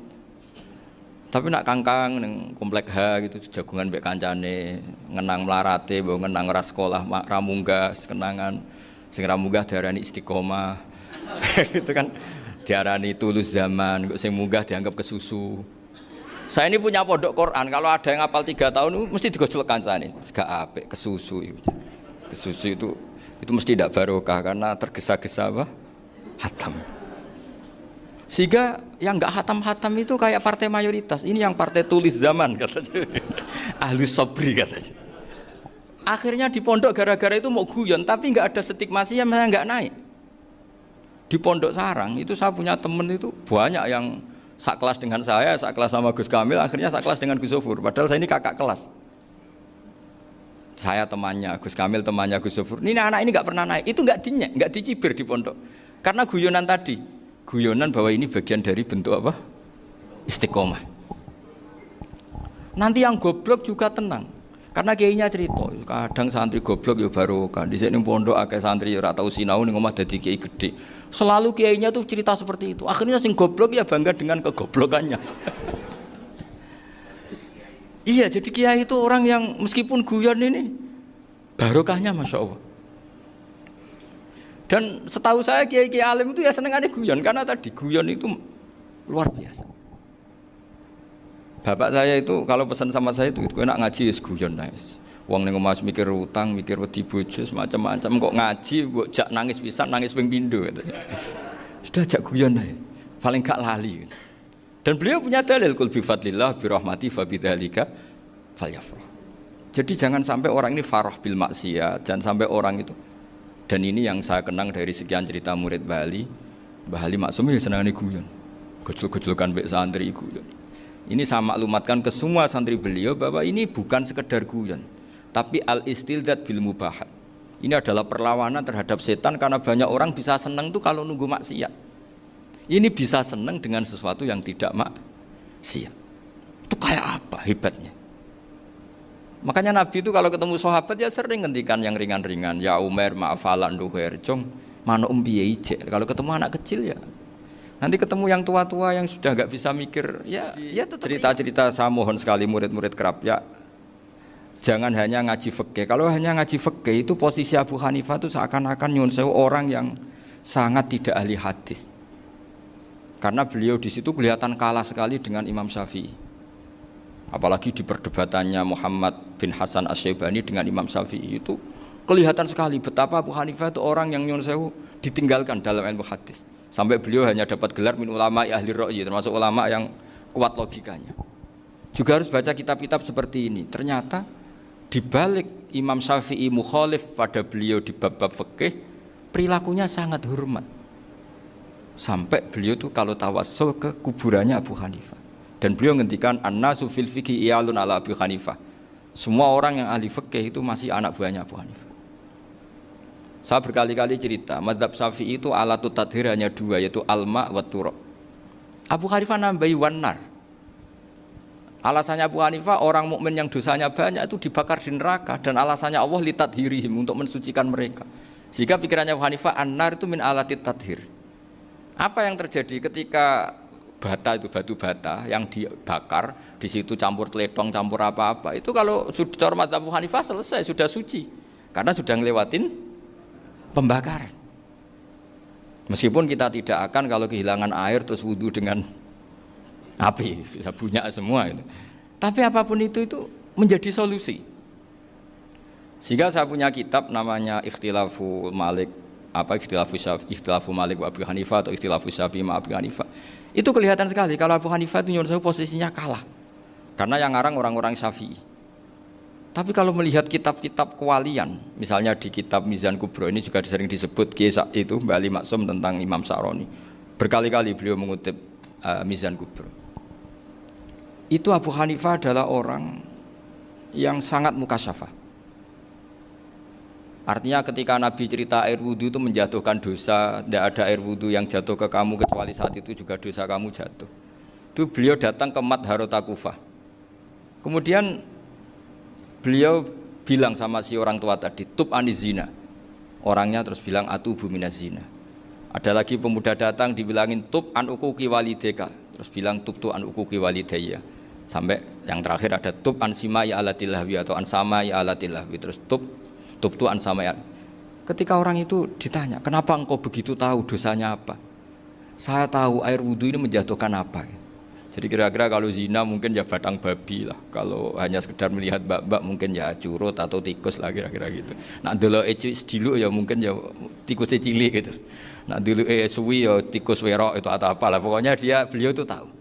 A: Tapi nak kangkang ning komplek H gitu jagungan mbek kancane, ngenang melarate, mbok ngenang ora sekolah, ra munggah kenangan. Sing ra munggah diarani istiqomah. Gitu kan. Diarani tulus zaman, kok sing munggah dianggap kesusu. Saya ini punya pondok Quran, kalau ada yang hafal 3 tahun mesti digojol kancane. Gak apik kesusu itu. Kesusu itu mesti tidak barokah karena tergesa-gesa apa? Hatam. Sehingga yang enggak hatam-hatam itu kayak partai mayoritas. Ini yang partai tulis zaman katanya. Ahli sobri katanya. Akhirnya di pondok gara-gara itu mau guyon, tapi enggak ada stigmasi yang saya enggak naik. Di Pondok Sarang itu saya punya temen itu banyak yang sekelas dengan saya, sekelas sama Gus Kamil, akhirnya sekelas dengan Gus Sofur. Padahal saya ini kakak kelas. Saya temannya, Gus Kamil temannya Gus Sofur. Ini anak ini nggak pernah naik, itu nggak dinyek, nggak dicibir di pondok. Karena guyonan tadi, guyonan bahwa ini bagian dari bentuk apa? Istiqomah. Nanti yang goblok juga tenang. Karena kiainya cerita, kadang santri goblok ya barokah. Di sini pondok akeh santri ora tau sinau ning omah dadi kiai gede. Selalu kiainya tuh cerita seperti itu. Akhirnya sing goblok ya bangga dengan kegoblokannya. Iya, jadi kiai itu orang yang meskipun guyon ini barokahnya Masya Allah. Dan setahu saya kiai-kiai alim itu ya senengannya guyon karena tadi guyon itu luar biasa. Bapak saya itu kalau pesan sama saya itu enak ngaji wis guyon nice. Wong ning omah mikir utang, mikir wedi bojo macam-macam kok ngaji kok jak nangis pisan, nangis ping pindho gitu. Sudah jak guyon ae. Paling gak lali. Dan beliau punya dalil kul bi fadlillah bi rahmati fa bidzalika falyafrah. Jadi jangan sampai orang ini farah bil maksiat, jangan sampai orang itu. Dan ini yang saya kenang dari sekian cerita murid Bali. Mbah Ali Maksum ya senangane guyon. Gejol-gejolkan mbek santri guyon. Ini saya maklumatkan ke semua santri beliau bahwa ini bukan sekedar guyon, tapi al-istilzat bil mubahat. Ini adalah perlawanan terhadap setan karena banyak orang bisa senang tuh kalau nunggu maksiat. Ini bisa senang dengan sesuatu yang tidak maksiat. Itu kayak apa hebatnya? Makanya Nabi itu kalau ketemu sahabat ya sering ngendikan yang ringan-ringan. Ya Umar ma'afalan duher jong mana piye ije. Kalau ketemu anak kecil ya. Nanti ketemu yang tua-tua yang sudah nggak bisa mikir ya cerita-cerita saya mohon sekali murid-murid kerap ya. Jangan hanya ngaji fikih. Kalau hanya ngaji fikih itu posisi Abu Hanifah itu seakan-akan nyun sewu orang yang sangat tidak ahli hadis. Karena beliau di situ kelihatan kalah sekali dengan Imam Syafi'i. Apalagi di perdebatannya Muhammad bin Hasan Asy-Syaibani dengan Imam Syafi'i itu kelihatan sekali betapa Abu Hanifah itu orang yang nyun sewu ditinggalkan dalam ilmu hadis. Sampai beliau hanya dapat gelar min ulama ahli ra'yi, termasuk ulama yang kuat logikanya. Juga harus baca kitab-kitab seperti ini. Ternyata di balik Imam Syafi'i mukhalif pada beliau di bab-bab fikih, perilakunya sangat hormat. Sampai beliau tuh kalau tawassul ke kuburannya Abu Hanifah. Dan beliau ngendikan an-nasu fil fiqhi iyalun ala Abu Hanifah. Semua orang yang ahli fikih itu masih anak buahnya Abu Hanifah. Saya berkali-kali cerita, mazhab Syafi'i itu alatut tadhir hanya dua, yaitu alma wa turab. Abu Hanifah nambahi wanar. Alasannya Abu Hanifah orang mukmin yang dosanya banyak itu dibakar di neraka, dan alasannya Allah litadhirihim untuk mensucikan mereka. Sehingga pikirannya Abu Hanifah an-nar itu min alatit tadhir. Apa yang terjadi ketika bata itu batu bata yang dibakar di situ campur teletong campur apa-apa itu kalau sudah mazhab Abu Hanifah selesai sudah suci karena sudah ngelewatin pembakaran. Meskipun kita tidak akan kalau kehilangan air terus wudu dengan api bisa bunyak semua itu. Tapi apapun itu menjadi solusi. Sehingga saya punya kitab namanya Ikhtilafu Malik Ikhtilafu Malik wa Abu Hanifah atau Ikhtilafu Syafi'i ma Abu Hanifah. Itu kelihatan sekali kalau Abu Hanifah itu nyuruh saya posisinya kalah. Karena yang ngarang orang-orang Syafi'i. Tapi kalau melihat kitab-kitab kewalian, misalnya di kitab Mizan Kubro ini juga sering disebut kisah itu Mbak Ali Maksum tentang Imam Sa'roni. Berkali-kali beliau mengutip Mizan Kubro. Itu Abu Hanifah adalah orang yang sangat mukasyafah. Artinya ketika Nabi cerita air wudhu itu menjatuhkan dosa, tidak ada air wudhu yang jatuh ke kamu kecuali saat itu juga dosa kamu jatuh. Itu beliau datang ke Madharota Kufah. Kemudian beliau bilang sama si orang tua tadi, tub anizina. Orangnya terus bilang atubu minazina. Ada lagi pemuda datang dibilangin tub an ukuki walideka. Terus bilang tub tu an ukuki walidaya. Sampai yang terakhir ada tub an simai alatilahwi atau an samai alatilahwi. Terus tub tu an samai. Ketika orang itu ditanya, kenapa engkau begitu tahu dosanya apa? Saya tahu air wudhu ini menjatuhkan apa. Jadi kira-kira kalau zina mungkin ya batang babi lah. Kalau hanya sekedar melihat bak-bak mungkin ya curut atau tikus lah kira-kira gitu. Nak dulu diluk ya mungkin ya tikus cilik gitu. Nak dulu suwi ya tikus werok itu atau apalah. Pokoknya beliau itu tahu.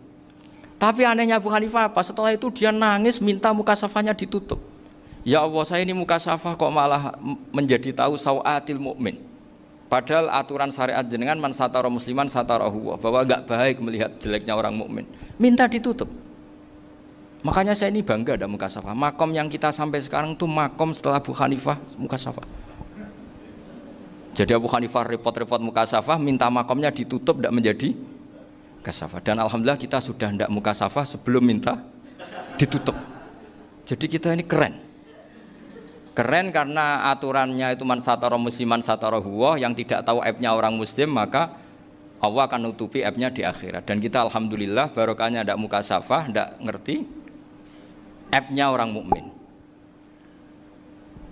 A: Tapi anehnya Abu Hanifah apa? Setelah itu dia nangis minta mukasafahnya ditutup. Ya Allah, saya ini mukasafah kok malah menjadi tahu sawatil mukmin. Padahal aturan syariat jenengan man satara musliman satarahu, bahwa enggak baik melihat jeleknya orang mukmin. Minta ditutup. Makanya saya ini bangga ada mukasafah. Makom yang kita sampai sekarang itu makom setelah Abu Hanifah mukasafah. Jadi Abu Hanifah repot-repot mukasafah, minta makomnya ditutup tidak menjadi mukasafah. Dan alhamdulillah kita sudah tidak mukasafah sebelum minta ditutup. Jadi kita ini keren. Keren karena aturannya itu man satara musliman satara huwa, yang tidak tahu aibnya orang muslim maka Allah akan nutupi aibnya di akhirat. Dan kita alhamdulillah barokahnya tidak mukasafah, tidak ngerti aibnya orang mukmin.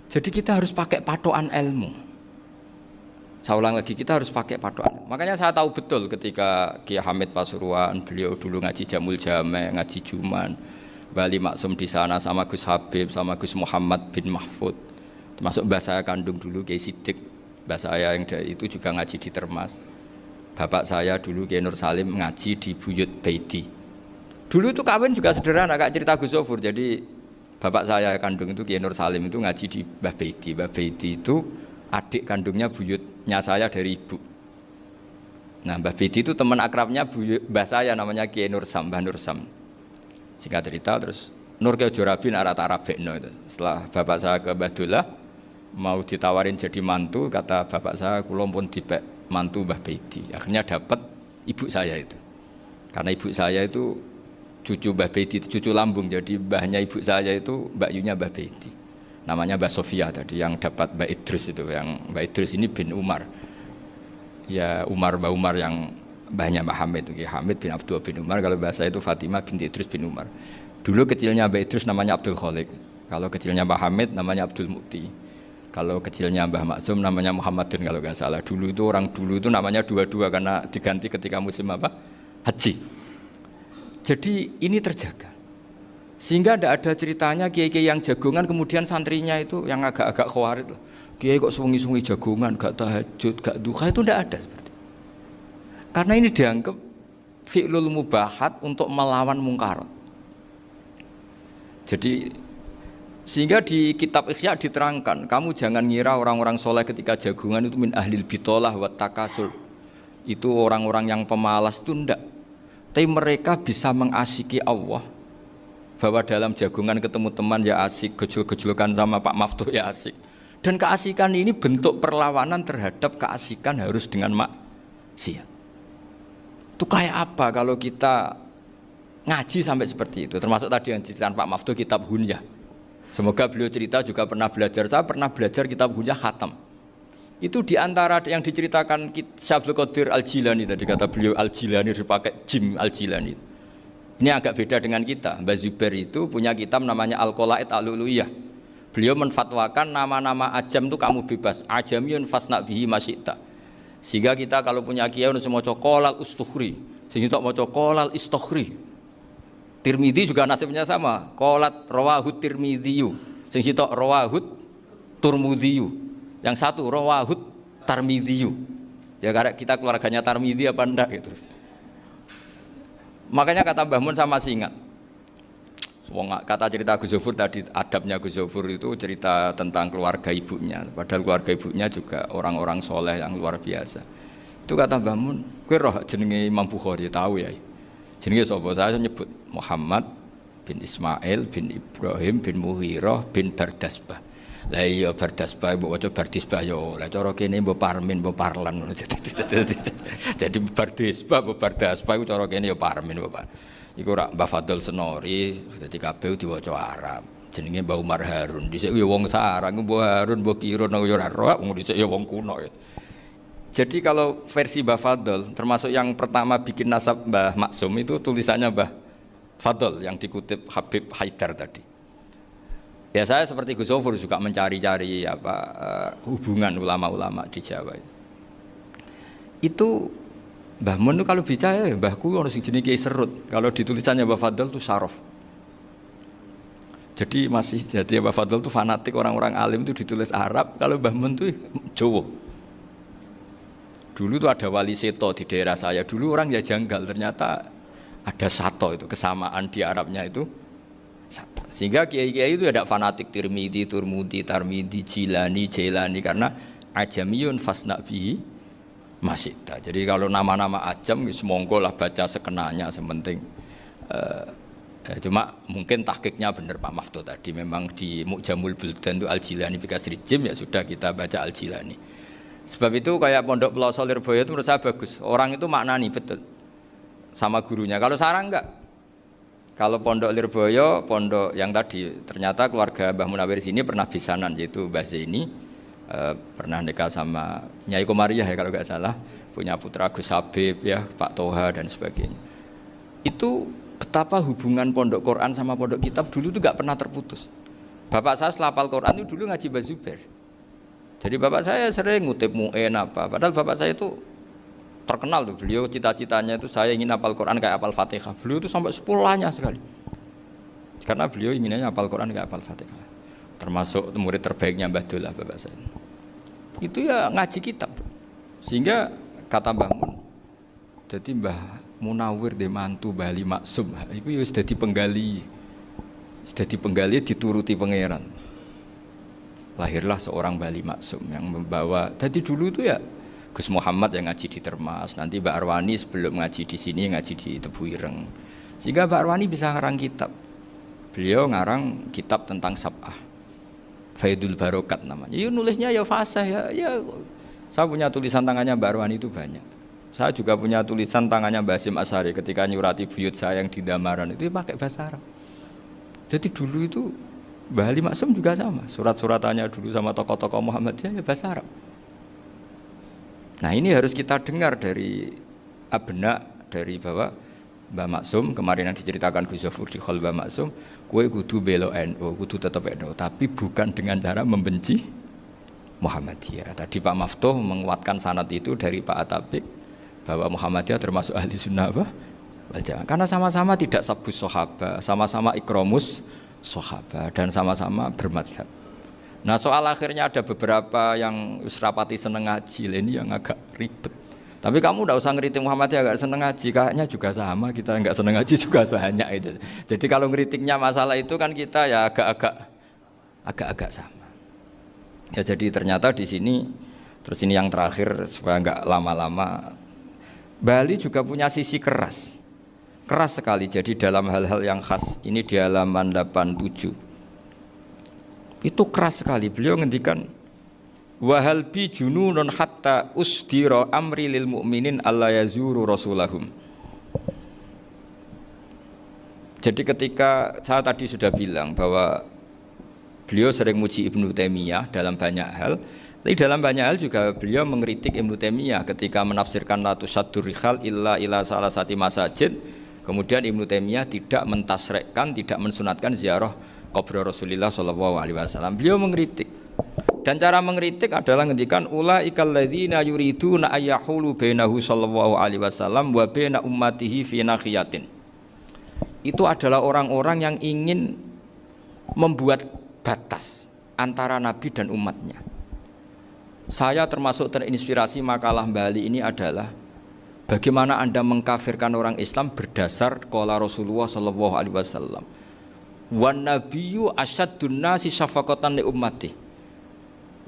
A: Jadi kita harus pakai patokan ilmu. Saya ulang lagi, kita harus pakai patokan. Makanya saya tahu betul ketika Kiai Hamid Pasuruan, beliau dulu ngaji Jamul Jame, ngaji Juman, Bali Maksum di sana sama Gus Habib, sama Gus Muhammad bin Mahfud, termasuk mbah saya kandung dulu Kiai Sidik, mbah saya yang itu juga ngaji di Termas. Bapak saya dulu Kiai Nur Salim ngaji di Buyut Baiti. Dulu itu kawin juga sederhana, kayak cerita Gus Sofur. Jadi bapak saya kandung itu Kiai Nur Salim itu ngaji di Mbah Baiti. Mbah Baiti itu adik kandungnya buyutnya saya dari ibu. Nah Mbah Baiti itu teman akrabnya mbah saya namanya Kiai Nur Sam, Mbah Nur Sam. Singkat cerita terus Nur ke Jorabi Arabekno itu. Setelah bapak saya ke Badullah mau ditawarin jadi mantu, kata bapak saya kula pun dipek mantu Mbah Baiti. Akhirnya dapat ibu saya itu. Karena ibu saya itu cucu Mbah Bedi, cucu lambung. Jadi mbahnya ibu saya itu Mbak Yunya Mbah Bedi. Namanya Mbak Sofia tadi yang dapat Mbak Idris itu. Yang Mbak Idris ini bin Umar. Ya Mbak Umar yang mbahnya Mbak Hamid. Hamid bin Abdul bin Umar. Kalau bahasa itu Fatimah binti Idris bin Umar. Dulu kecilnya Mbak Idris namanya Abdul Khalik. Kalau kecilnya Mbak Hamid namanya Abdul Mukti. Kalau kecilnya Mbah Maksum namanya Muhammadun kalau nggak salah. Dulu itu namanya dua-dua karena diganti ketika musim apa? Haji. Jadi ini terjaga. Sehingga tidak ada ceritanya kiai-kiai yang jagongan kemudian santrinya itu yang agak-agak khawarit. Kiai kok sungi-sungi jagongan, gak tahajud, gak duha, itu tidak ada seperti itu. Karena ini dianggap fi'lul mubahat untuk melawan mungkarat. Jadi sehingga di kitab Ihya diterangkan, kamu jangan ngira orang-orang soleh ketika jagongan itu min ahlil bitolah wa takasul. Itu orang-orang yang pemalas itu enggak. Tapi mereka bisa mengasyiki Allah. Bahwa dalam jagongan ketemu teman ya asik, gejul-gejulkan sama Pak Maftuh ya asik. Dan keasikan ini bentuk perlawanan terhadap keasikan harus dengan maksiat. Itu kayak apa kalau kita ngaji sampai seperti itu? Termasuk tadi yang diceritakan Pak Maftuh kitab Hunyah. Semoga beliau cerita juga pernah belajar. Saya pernah belajar kitab Hunyah khatam. Itu diantara yang diceritakan Syekh Abdul Qadir Al-Jilani tadi kata beliau Al-Jilani dipakai Jim Al-Jilani. Ini agak beda dengan kita. Mbah Zubair itu punya kitab namanya Al-Qalaid Al-Luluyah. Beliau menfatwakan nama-nama ajam itu kamu bebas. Ajamiyun fasna bihi masyita. Sehingga kita kalau punya kiai harus mau qolal ustukhri. Sehingga mau qolal istukhri. Tirmidzi juga nasibnya sama. Qolat rawahut Tirmidziyu. Sehingga rawahut Turmudziyu. Yang satu rawahut Tarmidziyu. Ya karena kita keluarganya Tarmidzi apa enggak gitu. Makanya kata Mbah Mun sama masih ingat. Kata cerita Gus Zofur tadi, adabnya Gus Zofur itu cerita tentang keluarga ibunya. Padahal keluarga ibunya juga orang-orang soleh yang luar biasa. Itu kata Mbah Mun, kowe roh jenenge Imam Bukhari tahu ya. Jenenge sapa? Saya nyebut Muhammad bin Ismail bin Ibrahim bin Muhirah bin Bardasbah. Lah iya Bardasbah mbok waca Bardisbah ya oleh cara kene mbok Parmin mbok Parlan ngono. Jadi Bardisbah mbok Bardasbah iku cara kene ya Parmin Bapak. Iku rak Mbah Fadl Senori dadi kabeh diwaca Arab. Jenenge Mbah Umar Harun. Dhisik ya wong Sarang, Mbah Harun mbok Kirun ya ora roh, wong dhisik ya wong kuno. Jadi kalau versi Mbah Fadl termasuk yang pertama bikin nasab Mbah Maksum itu tulisannya Mbah Fadl yang dikutip Habib Haidar tadi. Ya saya seperti Gus Zofur juga mencari-cari hubungan ulama-ulama di Jawa. Itu Mbah Mun kalau bicara mbahku ono sing jenenge Kiai Serut. Kalau ditulisannya Mbah Fadl itu Syaraf. Jadi Mbah Fadl itu fanatik orang-orang alim itu ditulis Arab, kalau Mbah Mun itu Jawa. Dulu tuh ada wali seto di daerah saya. Dulu orang ya janggal, ternyata ada sato itu kesamaan di Arabnya itu. Sehingga kiai-kiai itu ada fanatik Tirmidzi, Turmudi, Tarmidi, Jilani, Jailani karena ajamiyun fasna bihi masyita. Jadi kalau nama-nama ajam semonggo lah baca sekenanya sementing. Cuma mungkin tahqiqnya benar Pak Maftuh tadi memang di Mu'jamul Buldan itu Al-Jilani bikasri jim ya sudah kita baca Al-Jilani. Sebab itu kayak Pondok Pelosok Lirboyo itu menurut saya bagus. Orang itu maknani betul sama gurunya. Kalau Sarang enggak. Kalau Pondok Lirboyo, pondok yang tadi ternyata keluarga Mbah Munawir sini pernah bisanan yaitu Mbah Zaini pernah nikah sama Nyai Komariah ya kalau nggak salah, punya putra Gus Habib ya, Pak Toha dan sebagainya. Itu betapa hubungan pondok Quran sama pondok kitab dulu itu nggak pernah terputus. Bapak saya selapal Quran itu dulu ngaji Mbah Zubair. Jadi bapak saya sering ngutip mu'en apa, padahal bapak saya itu terkenal tuh, beliau cita-citanya itu saya ingin hafal Quran kayak hafal Fatihah. Beliau itu sampai sepulahnya sekali. Karena beliau inginnya hafal Quran kayak hafal Fatihah. Termasuk murid terbaiknya Mbah Dullah bapak saya. Itu ya ngaji kitab. Sehingga kata Mbah Mun, jadi Mbah Munawir de mantu Bali Maksum, itu ya sudah dipenggali. Sudah dipenggali dituruti pangeran. Lahirlah seorang Bali Maksum yang membawa. Jadi dulu itu ya Gus Muhammad yang ngaji di Termas, nanti Mbak Arwani sebelum ngaji di sini ngaji di Tebu Ireng. Sehingga Mbak Arwani bisa ngarang kitab. Beliau ngarang kitab tentang Sab'ah. Faidul Barokat namanya. Ya nulisnya ya fasih ya. Saya punya tulisan tangannya Mbak Arwani itu banyak. Saya juga punya tulisan tangannya Mbah Hasyim Asy'ari ketika nyurati buyut saya yang di Damaran itu pakai bahasa Arab. Jadi dulu itu Mbah Ali Maksum juga sama, surat-suratannya dulu sama tokoh-tokoh Muhammadiyah ya bahasa Arab. Nah ini harus kita dengar dari abna, dari bahwa Mbah Maksum kemarin yang diceritakan Gus Zafur di Mbah Maksum, kue kudu belo NU, kudu tetap NU, tapi bukan dengan cara membenci Muhammadiyah. Tadi Pak Maftuh menguatkan sanad itu dari Pak Atabik bahwa Muhammadiyah termasuk ahli sunnah wal jamaah. Karena sama-sama tidak sabus sahabat, sama-sama ikromus sahabat dan sama-sama bermadhab. Nah soal akhirnya ada beberapa yang serapati seneng ngaji ini yang agak ribet. Tapi kamu tidak usah ngeritik Muhammadiyah agak seneng ngaji, kayaknya juga sama kita nggak seneng ngaji juga banyak itu. Jadi kalau ngeritiknya masalah itu kan kita ya agak-agak sama. Ya jadi ternyata di sini terus ini yang terakhir supaya nggak lama-lama, Bali juga punya sisi keras sekali. Jadi dalam hal-hal yang khas ini di halaman 87 itu keras sekali. Beliau ngendikan wahal bi jununun hatta usdira amri lil mu'minin alla yazuru rasulahum. Jadi ketika saya tadi sudah bilang bahwa beliau sering muji Ibnu Taimiyah dalam banyak hal, tapi dalam banyak hal juga beliau mengkritik Ibnu Taimiyah ketika menafsirkan la tusaddur rihal illa ila salasati masajid. Kemudian Ibnu Taimiyah tidak mentasrekkan, tidak mensunatkan ziarah kubur Rasulullah sallallahu alaihi wasallam. Beliau mengkritik. Dan cara mengkritik adalah ngendikan ulaikal ladzina yuriduna ayyahulu bainahu sallallahu alaihi wasallam wa baina ummatihi fi nakhiyatin. Itu adalah orang-orang yang ingin membuat batas antara Nabi dan umatnya. Saya termasuk terinspirasi makalah Mbah Ali ini adalah bagaimana Anda mengkafirkan orang Islam berdasar qala Rasulullah sallallahu alaihi wasallam. Wan nabiyyu asyaddun nasi syafaqatan li ummati.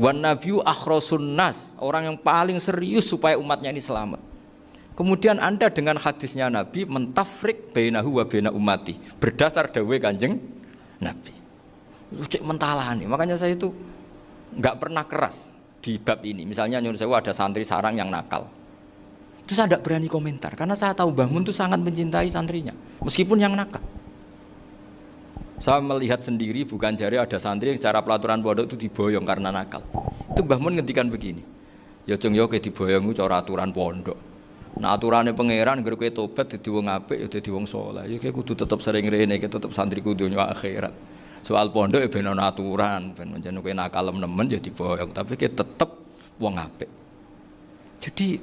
A: Wan nabiyyu akhrasun nas, orang yang paling serius supaya umatnya ini selamat. Kemudian Anda dengan hadisnya Nabi mentafrik bainahu wa baina ummati berdasar dawuh Kanjeng Nabi. Itu cek mentalani. Makanya saya itu enggak pernah keras di bab ini. Misalnya nyuruh saya ada santri sarang yang nakal. Itu saya tidak berani komentar karena saya tahu Mbah Mun itu sangat mencintai santrinya meskipun yang nakal. Saya melihat sendiri bukan jari ada santri yang cara pelaturan pondok itu diboyong karena nakal. Itu Mbah Mun ngendikan begini. Ya cung yo ke diboyong itu cara aturan pondok. Nah aturannya pangeran ngger kowe tobat dadi wong apik ya dadi wong saleh. Ya kowe kudu tetep sering rene, tetep santri kudu donya akhirat. Soal pondok ya ben ana aturan, ben menjen kowe nakal nemen ya diboyong, tapi kowe tetep wong apik. Jadi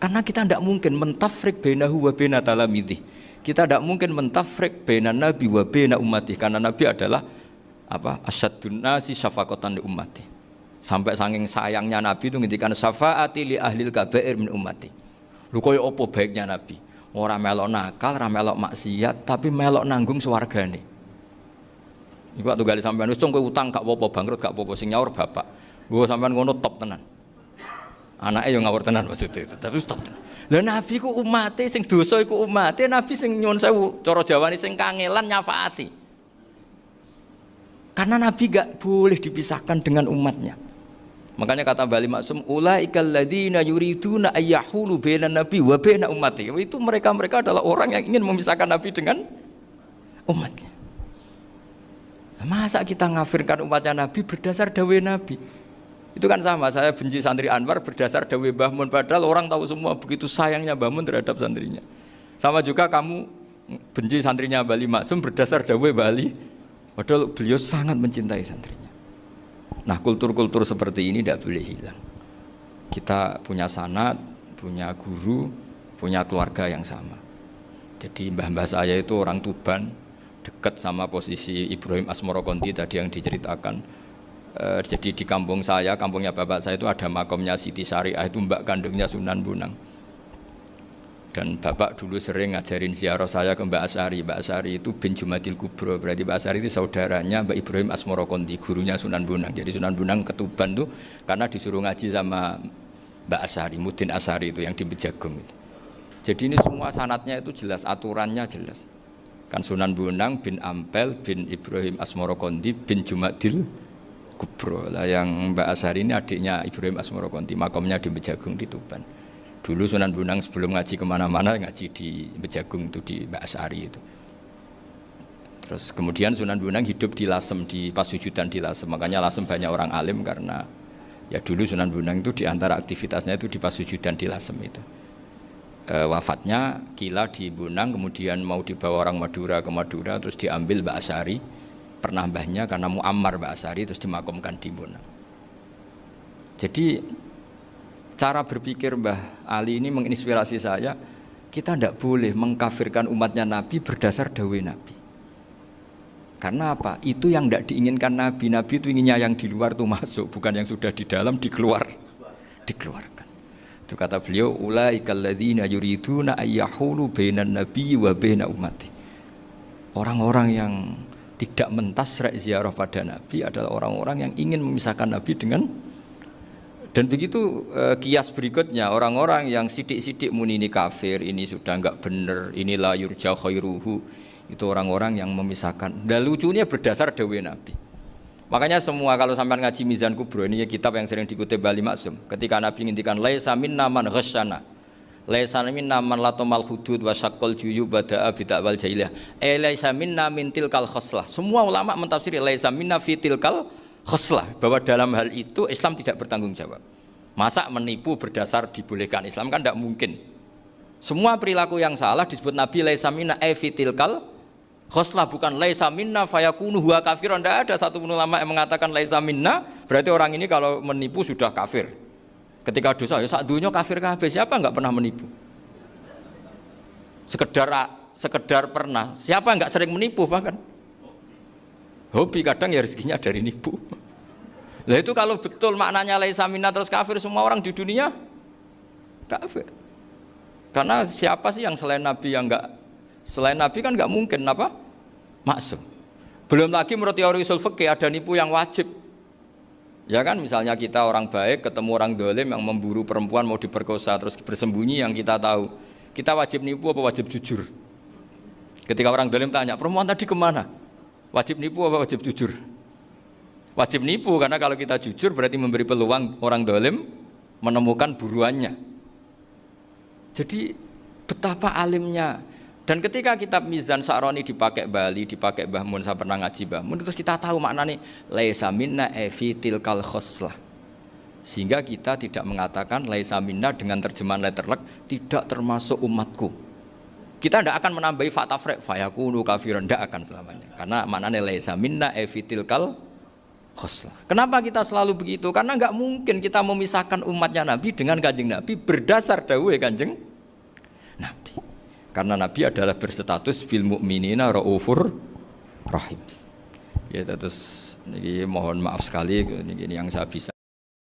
A: karena kita tidak mungkin mentafrik bainahu wa baina talamidhi. Kita tidak mungkin mentafrik baina nabi wa baina ummati karena nabi adalah apa? Asyaddun nasi syafaqatan li ummati. Sampai saking sayangnya nabi itu ngendikan syafaati li ahlil kabair min ummati. Lho koyo apa baiknya nabi? Ora melok nakal, ora melok maksiat, tapi melok nanggung swargane. Iku waktu gali sampean wis kowe utang gak apa-apa, bangkrut gak apa-apa, sing nyaur bapak. Gua sampean ngono top tenan. Anaknya yang ngawur tenan maksudnya itu, tapi stop tenan. Lah Nabi ku umate sing dosa iku umate, Nabi sing nyuwun sewu, cara Jawane sing kangelan nyafaati. Karena Nabi gak boleh dipisahkan dengan umatnya. Makanya kata Mbah Ali Maksum, ulaikal ladzina yuriduna ayyahulu bainan nabi wa baina ummati. Itu mereka adalah orang yang ingin memisahkan Nabi dengan umatnya. Masa kita ngafirkan umatnya Nabi berdasar dawuh Nabi? Itu kan sama, saya benci santri Anwar berdasar dawuh Mbah Mun, padahal orang tahu semua begitu sayangnya Mbah Mun terhadap santrinya. Sama juga kamu benci santrinya Mbah Ali Maksum berdasar dawuh Mbah Ali, padahal beliau sangat mencintai santrinya. Nah kultur-kultur seperti ini tidak boleh hilang. Kita punya sanad, punya guru, punya keluarga yang sama. Jadi mbah-mbah saya itu orang Tuban, dekat sama posisi Ibrahim Asmorokonti tadi yang diceritakan. Jadi di kampung saya, kampungnya bapak saya itu ada makomnya Siti Syariah, itu mbak kandungnya Sunan Bonang. Dan bapak dulu sering ngajarin ziarah saya ke Mbak Asy'ari. Mbak Asy'ari itu bin Jumadil Kubro, berarti Mbak Asy'ari itu saudaranya Mbak Ibrahim Asmorokonti, gurunya Sunan Bonang. Jadi Sunan Bonang ke Tuban tuh karena disuruh ngaji sama Mbak Asy'ari, Mudin Asy'ari itu yang di Bejagung itu. Jadi ini semua sanatnya itu jelas, aturannya jelas. Kan Sunan Bonang bin Ampel bin Ibrahim Asmorokonti bin Jumadil Kubro lah, yang Mbak Asy'ari ini adiknya Ibrahim Asmorokonti, makamnya di Bejagung di Tuban. Dulu Sunan Bonang sebelum ngaji kemana-mana ngaji di Bejagung itu di Mbak Asari itu. Terus kemudian Sunan Bonang hidup di Lasem, di Pasujudan di Lasem. Makanya Lasem banyak orang alim karena ya dulu Sunan Bonang itu di antara aktivitasnya itu di Pasujudan di Lasem itu. Wafatnya Kila di Bonang, kemudian mau dibawa orang Madura ke Madura, terus diambil Mbak Asari, pernah mbahnya karena Muammar Mbak Asari, terus dimakamkan di Bonang. Jadi cara berpikir Mbah Ali ini menginspirasi saya. Kita tidak boleh mengkafirkan umatnya Nabi berdasar dawai Nabi. Karena apa? Itu yang tidak diinginkan Nabi. Nabi itu inginnya yang di luar itu masuk, bukan yang sudah di dalam dikeluarkan. Itu kata beliau, ulaikal ladzina yuriduna ayyahulu bainan nabi wa baina ummati. Orang-orang yang tidak mentasrek ziarah pada Nabi adalah orang-orang yang ingin memisahkan Nabi dengan. Dan begitu kias berikutnya, orang-orang yang sidik-sidik muni ini kafir, ini sudah enggak benar, ini la yurja khairuhu, itu orang-orang yang memisahkan. Dan lucunya berdasar dawai Nabi. Makanya semua kalau sampai ngaji Mizan Kubro, ini kitab yang sering dikutip Bali Maksum, ketika Nabi ngintikan laisa minna man ghasyana, laisa minna man latomal hudud wa syaqqal juyub bada'a bid'awal jahiliyah, laisa minna min tilkal khoslah. Semua ulama mentafsiri laisa minna fi tilkal khoslah, bahwa dalam hal itu Islam tidak bertanggung jawab. Masa menipu berdasar dibolehkan Islam, kan tidak mungkin. Semua perilaku yang salah disebut Nabi laisa minna fi tilkal khoslah, bukan laisa minna fayakunu huwa kafirun. Tidak ada satu ulama yang mengatakan laisa minna berarti orang ini kalau menipu sudah kafir. Ketika dosa ya sak dunya kafir kabeh. Siapa enggak pernah menipu? Sekedar pernah. Siapa enggak sering menipu bahkan? Hobi kadang ya rezekinya dari nipu. Lah itu kalau betul maknanya laisa minna terus kafir, semua orang di dunia kafir. Karena siapa sih yang selain Nabi yang enggak, selain Nabi kan enggak mungkin apa? Maksum. Belum lagi menurut teori usul fikih ada nipu yang wajib. Ya kan, misalnya kita orang baik ketemu orang dolim yang memburu perempuan mau diperkosa terus bersembunyi yang kita tahu. Kita wajib nipu apa wajib jujur? Ketika orang dolim tanya, perempuan tadi kemana? Wajib nipu apa wajib jujur? Wajib nipu, karena kalau kita jujur berarti memberi peluang orang dolim menemukan buruannya. Jadi betapa alimnya. Dan ketika kitab Mizan Sa'roni dipakai Bali, dipakai Mbah Mun, saya pernah ngaji Mbah Mun, terus kita tahu maknanya laisa minna fi tilkal khoslah. Sehingga kita tidak mengatakan laisa minna dengan terjemahan letterlek tidak termasuk umatku. Kita tidak akan menambahi fatafrek fayakunu kafiran, tidak akan selamanya. Karena maknanya laisa minna fi tilkal khoslah. Kenapa kita selalu begitu? Karena enggak mungkin kita memisahkan umatnya Nabi dengan Kanjeng Nabi berdasar dawuh Kanjeng Nabi. Karena Nabi adalah berstatus bil mukminina raufur rahim. Ya terus ini mohon maaf sekali ini yang saya bisa